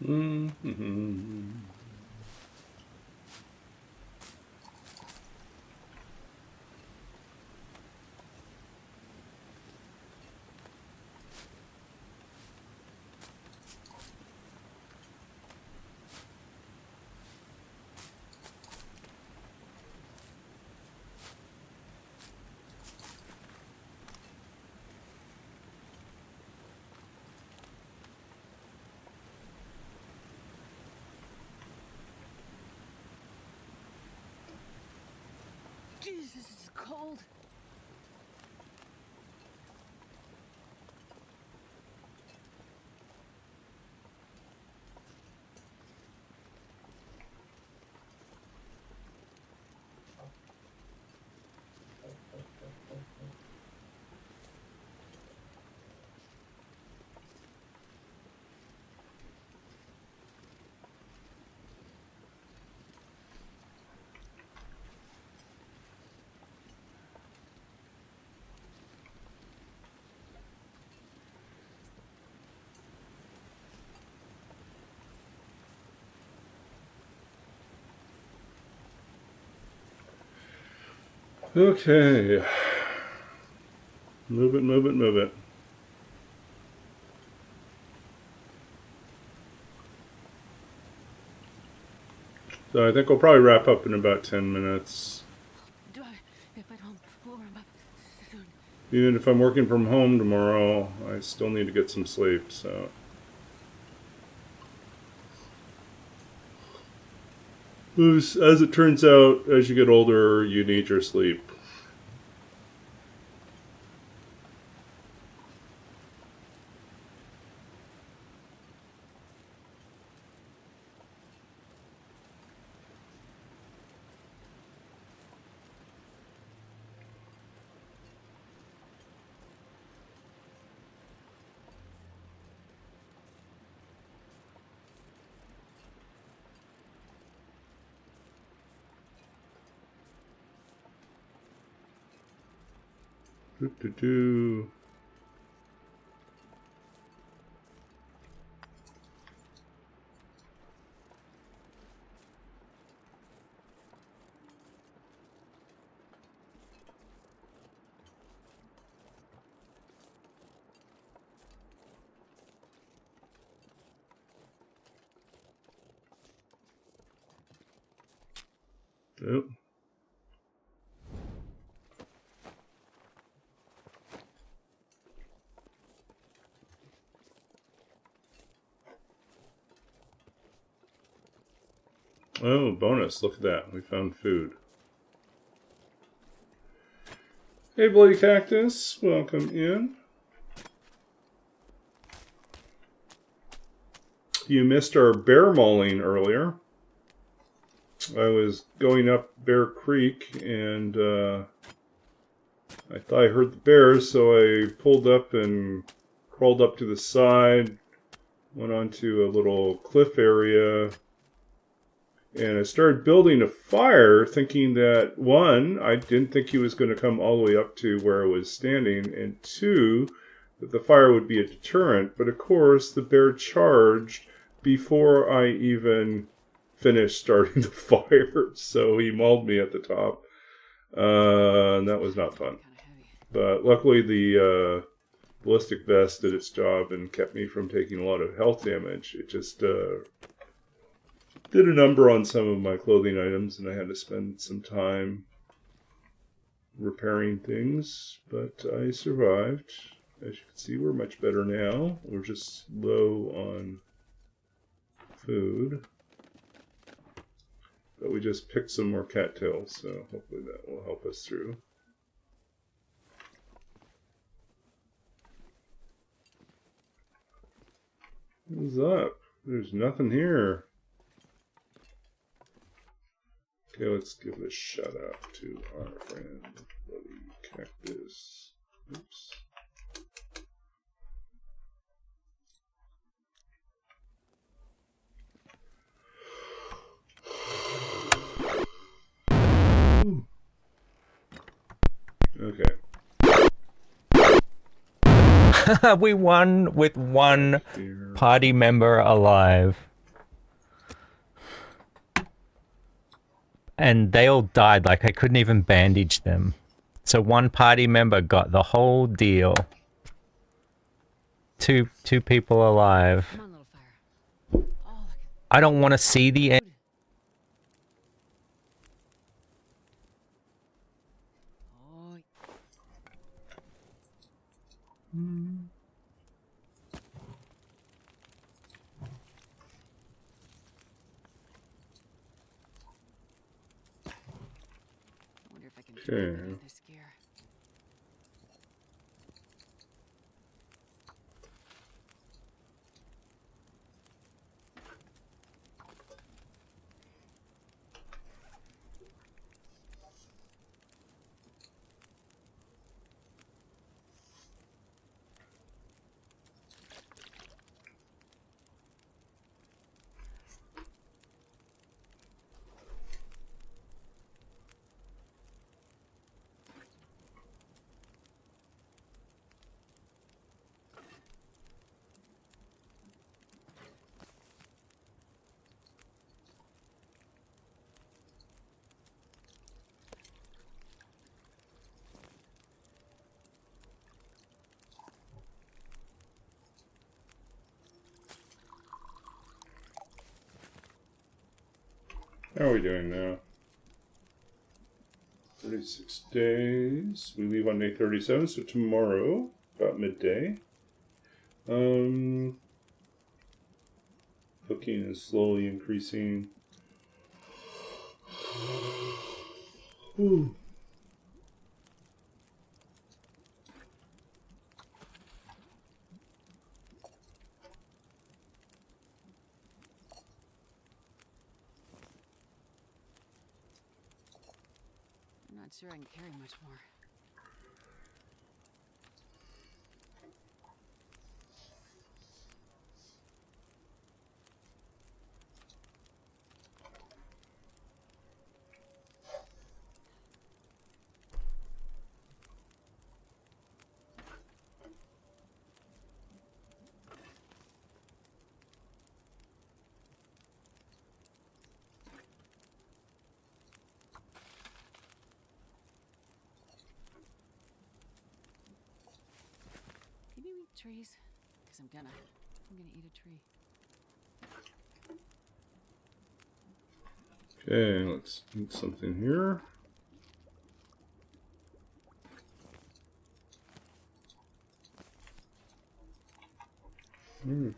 Mm-hmm. Jesus, this is cold. Okay. Move it, move it, move it. So I think we'll probably wrap up in about 10 minutes. Do I? If I don't, we'll run back soon. Even if I'm working from home tomorrow, I still need to get some sleep, so. As it turns out, as you get older, you need your sleep. Do-do-do. Yep. Oh, bonus. Look at that. We found food. Hey, Bloody Cactus. Welcome in. You missed our bear mauling earlier. I was going up Bear Creek and I thought I heard the bears, so I pulled up and crawled up to the side, went onto a little cliff area, and I started building a fire thinking that, one, I didn't think he was going to come all the way up to where I was standing, and two, that the fire would be a deterrent. But of course, the bear charged before I even finished starting the fire, so he mauled me at the top. And that was not fun. But luckily the ballistic vest did its job and kept me from taking a lot of health damage. It just did a number on some of my clothing items, and I had to spend some time repairing things, but I survived. As you can see, we're much better now. We're just low on food. But we just picked some more cattails, so hopefully that will help us through. What's up? There's nothing here. Okay, let's give a shout out to our friend Bloody Cactus. Oops. Okay. We won with one party member alive. and they all died. Like, I couldn't even bandage them. So one party member got the whole deal. Two people alive. Come on, little fire. Oh, look at I don't want to see the end. food. Oh, I wonder if I can Okay. beat this gear. How are we doing now? 36 days. We leave on day 37, so tomorrow, about midday. Booking is slowly increasing. Whew. I'm not sure I can carry much more. Can you eat trees? Because I'm gonna eat a tree. Okay, let's eat something here.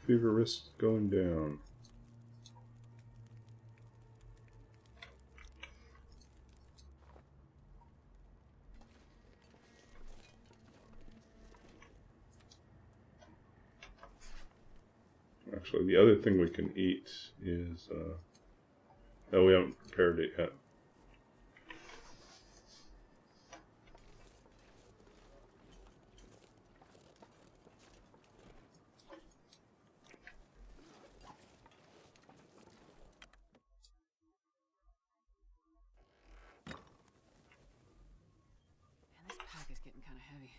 Fever risk going down. Actually, the other thing we can eat is, oh, we haven't prepared it yet. Man, this pack is getting kind of heavy.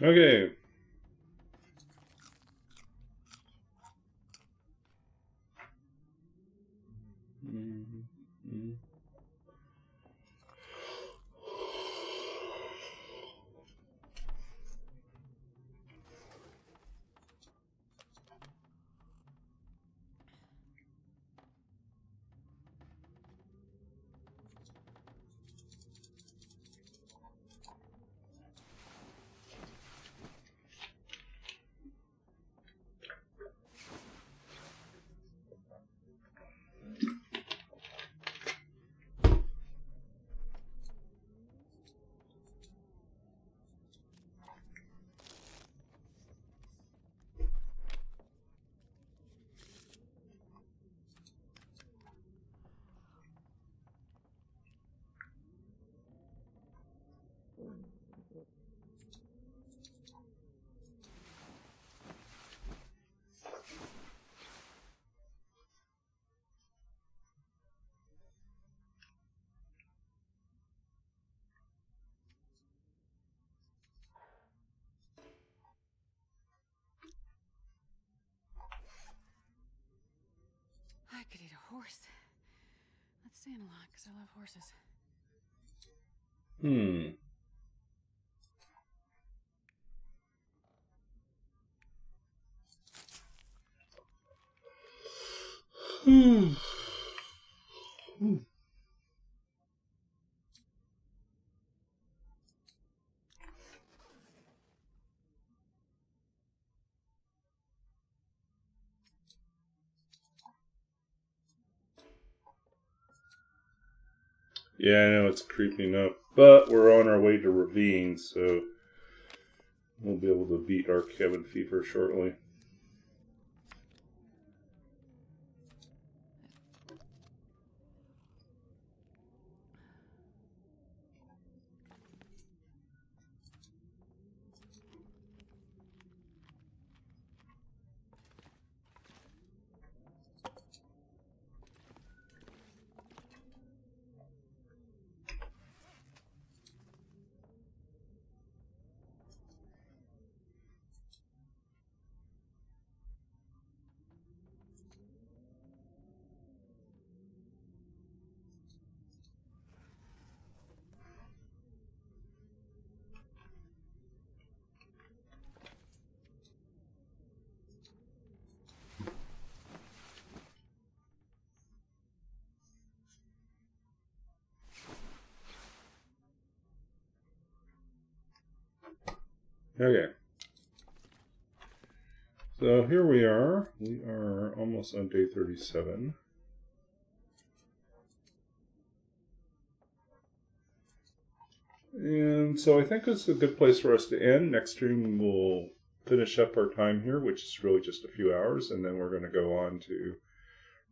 Okay. sand a lot because I love horses. Hmm. Yeah, I know it's creeping up, but we're on our way to Ravine, so we'll be able to beat our cabin fever shortly. Okay. So here we are. We are almost on day 37. And so I think it's a good place for us to end. Next stream we'll finish up our time here, which is really just a few hours, and then we're going to go on to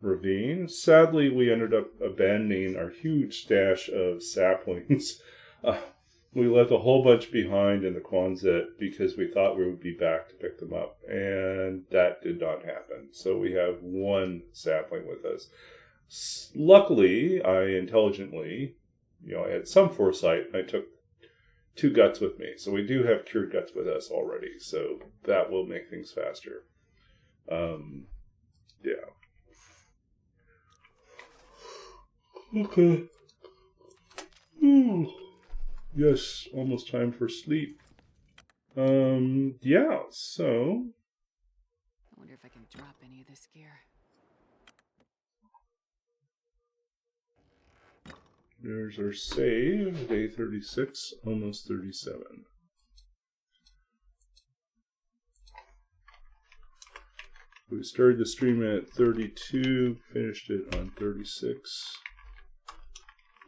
Ravine. Sadly, we ended up abandoning our huge stash of saplings. We left a whole bunch behind in the Quonset because we thought we would be back to pick them up, and that did not happen. So we have one sapling with us. Luckily, I intelligently, I had some foresight. I took 2 guts with me, so we do have cured guts with us already. So that will make things faster. Yeah. Okay. Yes, almost time for sleep. Yeah, so I wonder if I can drop any of this gear. there's our save, day 36, almost 37. We started the stream at 32, finished it on 36.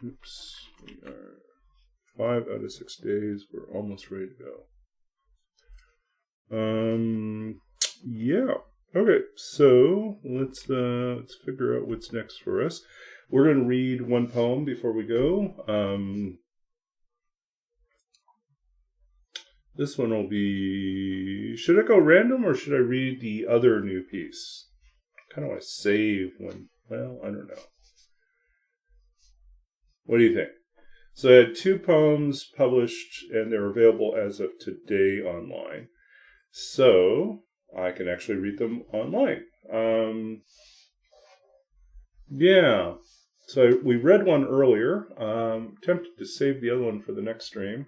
Oops, we are 5 out of 6 days. We're almost ready to go. Yeah. Okay, so let's figure out what's next for us. We're going to read one poem before we go. This one will be... Should I go random or should I read the other new piece? I kind of want to save one. Well, I don't know. What do you think? So I had 2 poems published and they're available as of today online. So I can actually read them online. Yeah. So we read one earlier. Tempted to save the other one for the next stream,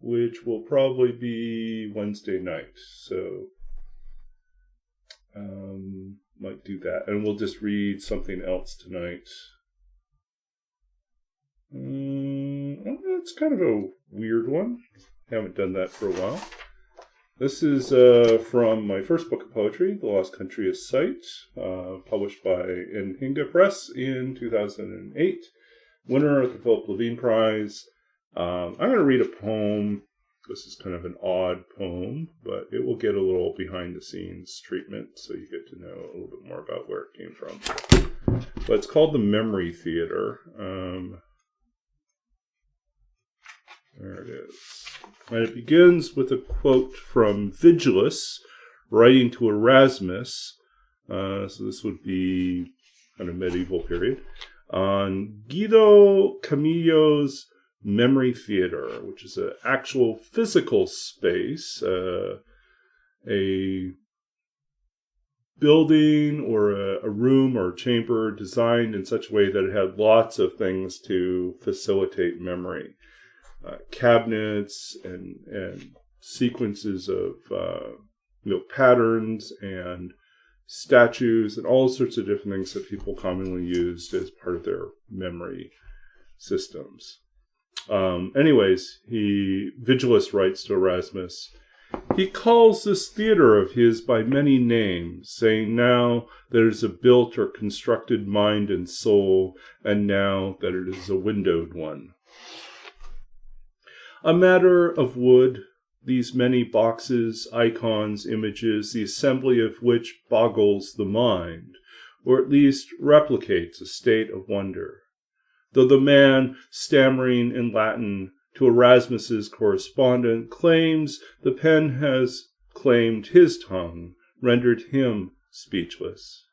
which will probably be Wednesday night. So might do that. And we'll just read something else tonight. It's kind of a weird one. Haven't done that for a while. This is from my first book of poetry, The Lost Country of Sight, published by Nhinga Press in 2008. Winner of the Philip Levine Prize. I'm going to read a poem. This is kind of an odd poem, but it will get a little behind-the-scenes treatment, so you get to know a little bit more about where it came from. But it's called The Memory Theater. There it is. And it begins with a quote from Vigilus, writing to Erasmus. So this would be kind of medieval period. On Guido Camillo's Memory Theater, which is an actual physical space, a building or a room or a chamber designed in such a way that it had lots of things to facilitate memory. Cabinets and sequences of patterns and statues and all sorts of different things that people commonly used as part of their memory systems. Anyways, Vigilus writes to Erasmus, he calls this theater of his by many names, saying now that it is a built or constructed mind and soul, and now that it is a windowed one. A matter of wood, these many boxes, icons, images, the assembly of which boggles the mind, or at least replicates a state of wonder. Though the man, stammering in Latin to Erasmus's correspondent, claims the pen has claimed his tongue, rendered him speechless.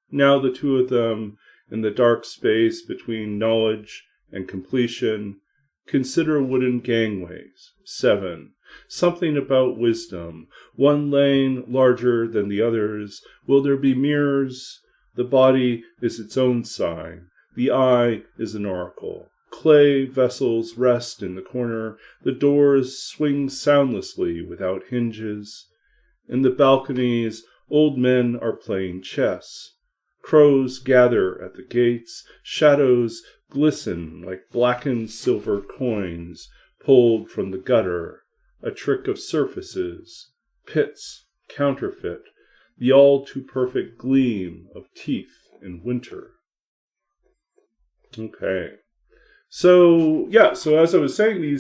Now the two of them, in the dark space between knowledge and completion, consider wooden gangways, 7, something about wisdom, one lane larger than the others. Will there be mirrors? The body is its own sign. The eye is an oracle. Clay vessels rest in the corner. The doors swing soundlessly without hinges. In the balconies, old men are playing chess. Crows gather at the gates. Shadows glisten like blackened silver coins pulled from the gutter. A trick of surfaces, pits, counterfeit, the all too perfect gleam of teeth in winter. Okay. So as I was saying,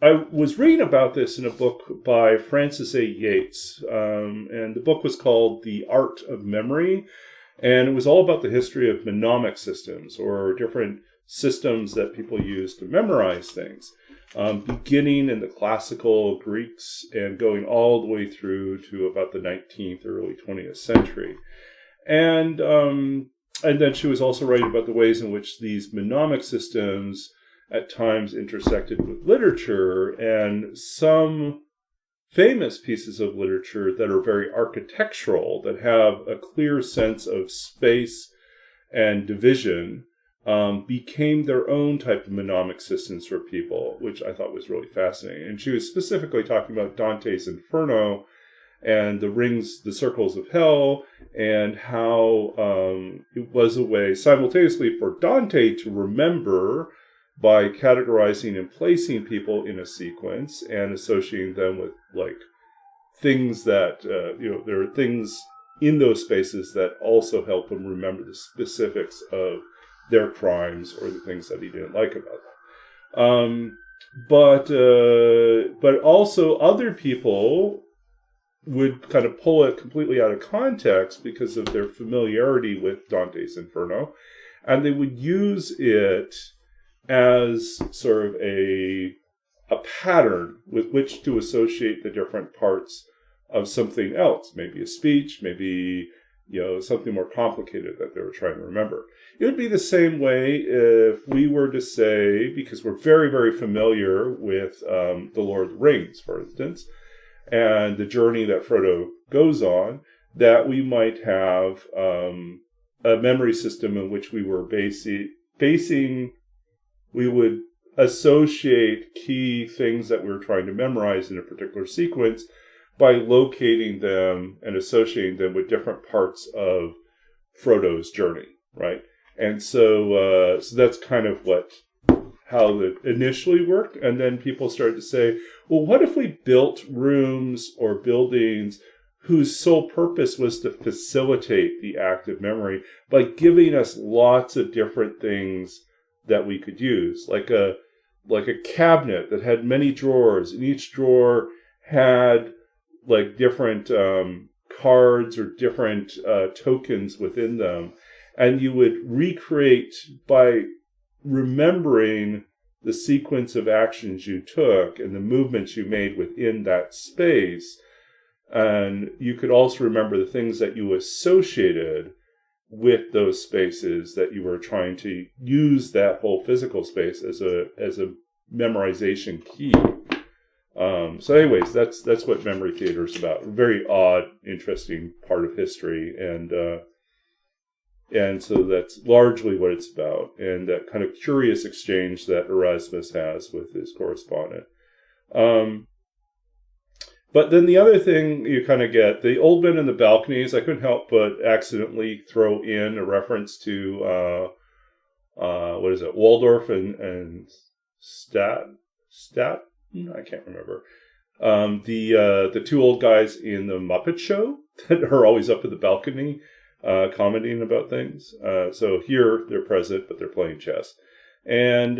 I was reading about this in a book by Francis A. Yates, and the book was called The Art of Memory, and it was all about the history of mnemonic systems, or different systems that people use to memorize things, beginning in the classical Greeks and going all the way through to about the 19th, early 20th century. And then she was also writing about the ways in which these mnemonic systems at times intersected with literature, and some famous pieces of literature that are very architectural, that have a clear sense of space and division, became their own type of mnemonic systems for people, which I thought was really fascinating. And she was specifically talking about Dante's Inferno and the circles of hell, and how it was a way simultaneously for Dante to remember by categorizing and placing people in a sequence and associating them with like things that there are things in those spaces that also help him remember the specifics of their crimes or the things that he didn't like about them. But also other people would kind of pull it completely out of context because of their familiarity with Dante's Inferno, and they would use it as sort of a pattern with which to associate the different parts of something else, maybe a speech, maybe something more complicated that they were trying to remember. It would be the same way if we were to say, because we're very, very familiar with The Lord of the Rings, for instance, and the journey that Frodo goes on, that we might have a memory system in which we were we would associate key things that we were trying to memorize in a particular sequence by locating them and associating them with different parts of Frodo's journey, right? And so that's kind of how it initially worked. And then people started to say, well, what if we built rooms or buildings whose sole purpose was to facilitate the active memory by giving us lots of different things that we could use, like a cabinet that had many drawers, and each drawer had like different cards or different tokens within them, and you would recreate by remembering the sequence of actions you took and the movements you made within that space. And you could also remember the things that you associated with those spaces that you were trying to use that whole physical space as a memorization key. So anyways, that's what memory theater is about. A very odd, interesting part of history, and so that's largely what it's about, and that kind of curious exchange that Erasmus has with his correspondent. But then the other thing you kind of get, the old men in the balconies, I couldn't help but accidentally throw in a reference to, what is it, Waldorf and Stat? I can't remember. The two old guys in the Muppet Show that are always up at the balcony commenting about things. So here they're present, but they're playing chess. And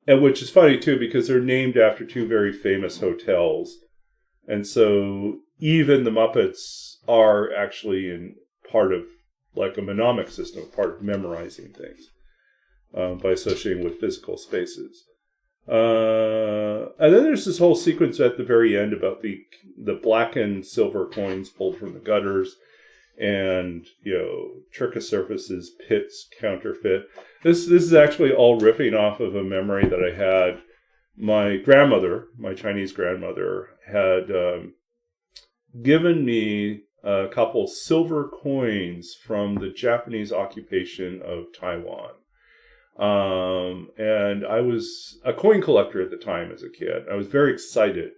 which is funny too, because they're named after two very famous hotels. And so even the Muppets are actually in part of like a mnemonic system, part of memorizing things by associating with physical spaces. And then there's this whole sequence at the very end about the blackened silver coins pulled from the gutters, and Trichosurface's pits counterfeit. This is actually all riffing off of a memory that I had. My grandmother, my Chinese grandmother, had given me a couple silver coins from the Japanese occupation of Taiwan. And I was a coin collector at the time as a kid. I was very excited.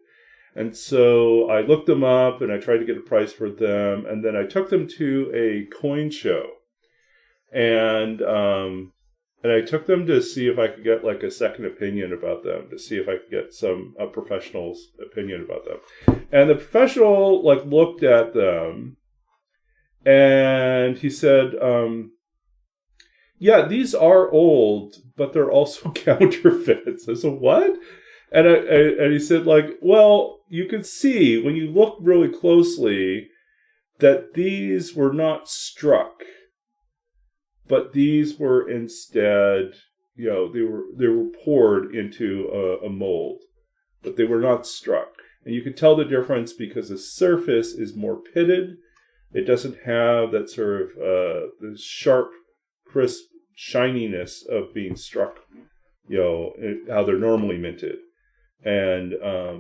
And so I looked them up and I tried to get a price for them. And then I took them to a coin show. And I took them to see if I could get like a second opinion about them, to see if I could get a professional's opinion about them. And the professional like looked at them and he said, yeah, these are old, but they're also counterfeits. I said, what? And he said, like, well, you could see when you look really closely that these were not struck, but these were instead, they were poured into a mold, but they were not struck. And you could tell the difference because the surface is more pitted. It doesn't have that sort of the sharp, crisp shininess of being struck, how they're normally minted. And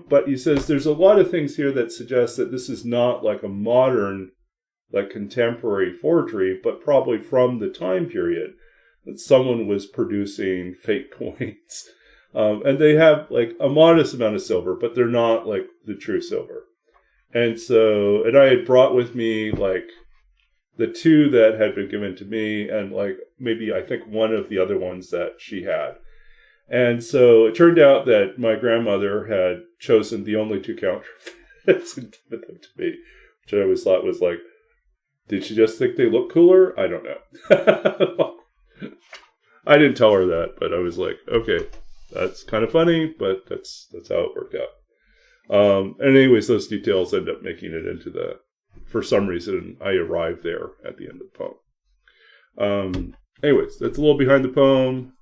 but he says there's a lot of things here that suggest that this is not like a modern, like contemporary forgery, but probably from the time period that someone was producing fake coins. And they have like a modest amount of silver, but they're not like the true silver. And I had brought with me like the two that had been given to me, and like maybe I think one of the other ones that she had. And so it turned out that my grandmother had chosen the only two counterfeits and given them to me, which I always thought was like, did she just think they look cooler? I don't know. I didn't tell her that, but I was like, okay, that's kind of funny, but that's how it worked out. And anyways, those details end up making it into for some reason, I arrived there at the end of the poem. Anyways, that's a little behind the poem.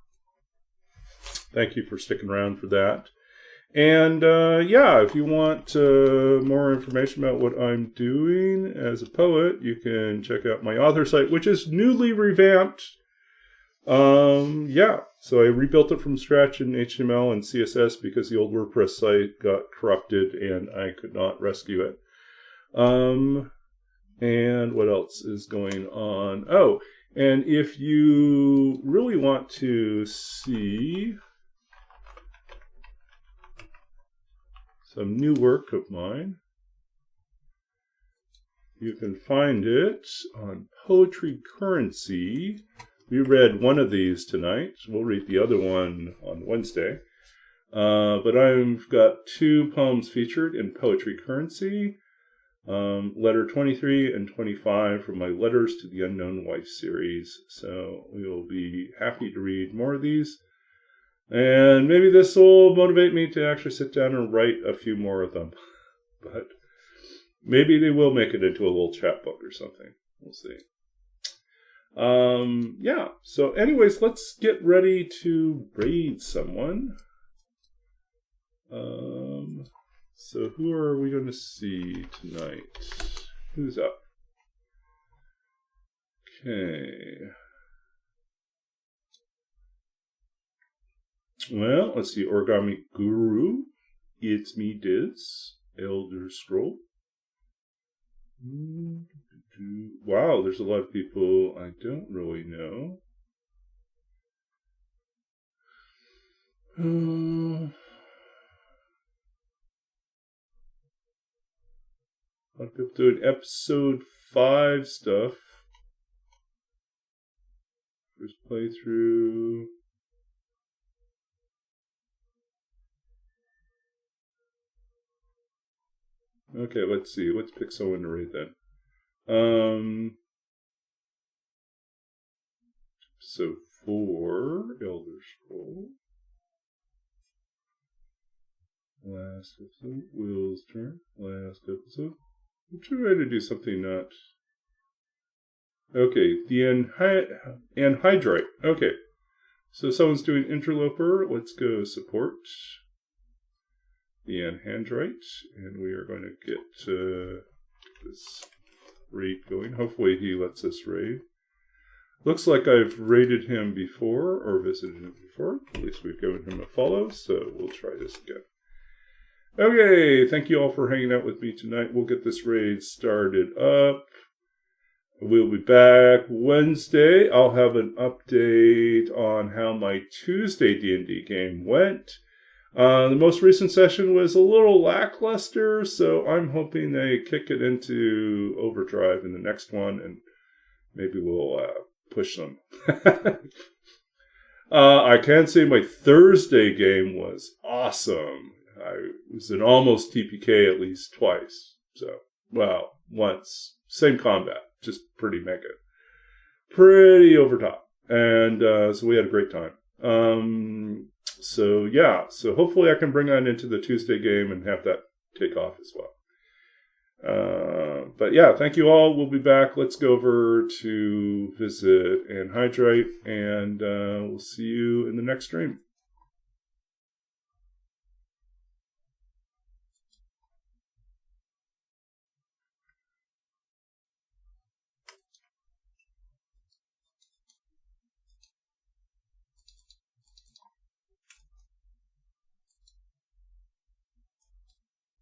Thank you for sticking around for that. And if you want more information about what I'm doing as a poet, you can check out my author site, which is newly revamped. So I rebuilt it from scratch in HTML and CSS because the old WordPress site got corrupted and I could not rescue it. And what else is going on? Oh, and if you really want to see some new work of mine, you can find it on Poetry Currency. We read one of these tonight. We'll read the other one on Wednesday. But I've got two poems featured in Poetry Currency. Letter 23 and 25 from my Letters to the Unknown Wife series. So we will be happy to read more of these. And maybe this will motivate me to actually sit down and write a few more of them. But maybe they will make it into a little chapbook or something. We'll see. So anyways, let's get ready to raid someone. So who are we going to see tonight? Who's up? Okay. Well, let's see. Origami Guru. It's me, Diz. Elder Scroll. Wow, there's a lot of people I don't really know. A lot of people doing episode 5 stuff. First playthrough. Okay, let's see. Let's pick someone to rate then. So 4, Elder Scroll. Last episode, Will's turn. Last episode. I'm trying to do something not. Okay, the anhydrite. Okay, so someone's doing Interloper. Let's go support the anhydrite, and we are going to get this raid going. Hopefully he lets us raid. Looks like I've raided him before, or visited him before. At least we've given him a follow, so we'll try this again. Okay, thank you all for hanging out with me tonight. We'll get this raid started up. We'll be back Wednesday. I'll have an update on how my Tuesday D&D game went. The most recent session was a little lackluster, so I'm hoping they kick it into overdrive in the next one, and maybe we'll push them. I can say my Thursday game was awesome. I was in almost TPK at least twice. So, well, once. Same combat, just pretty mega. Pretty over top. And so we had a great time. So, yeah. So hopefully I can bring that into the Tuesday game and have that take off as well. But yeah, thank you all. We'll be back. Let's go over to visit Anhydrite, and we'll see you in the next stream.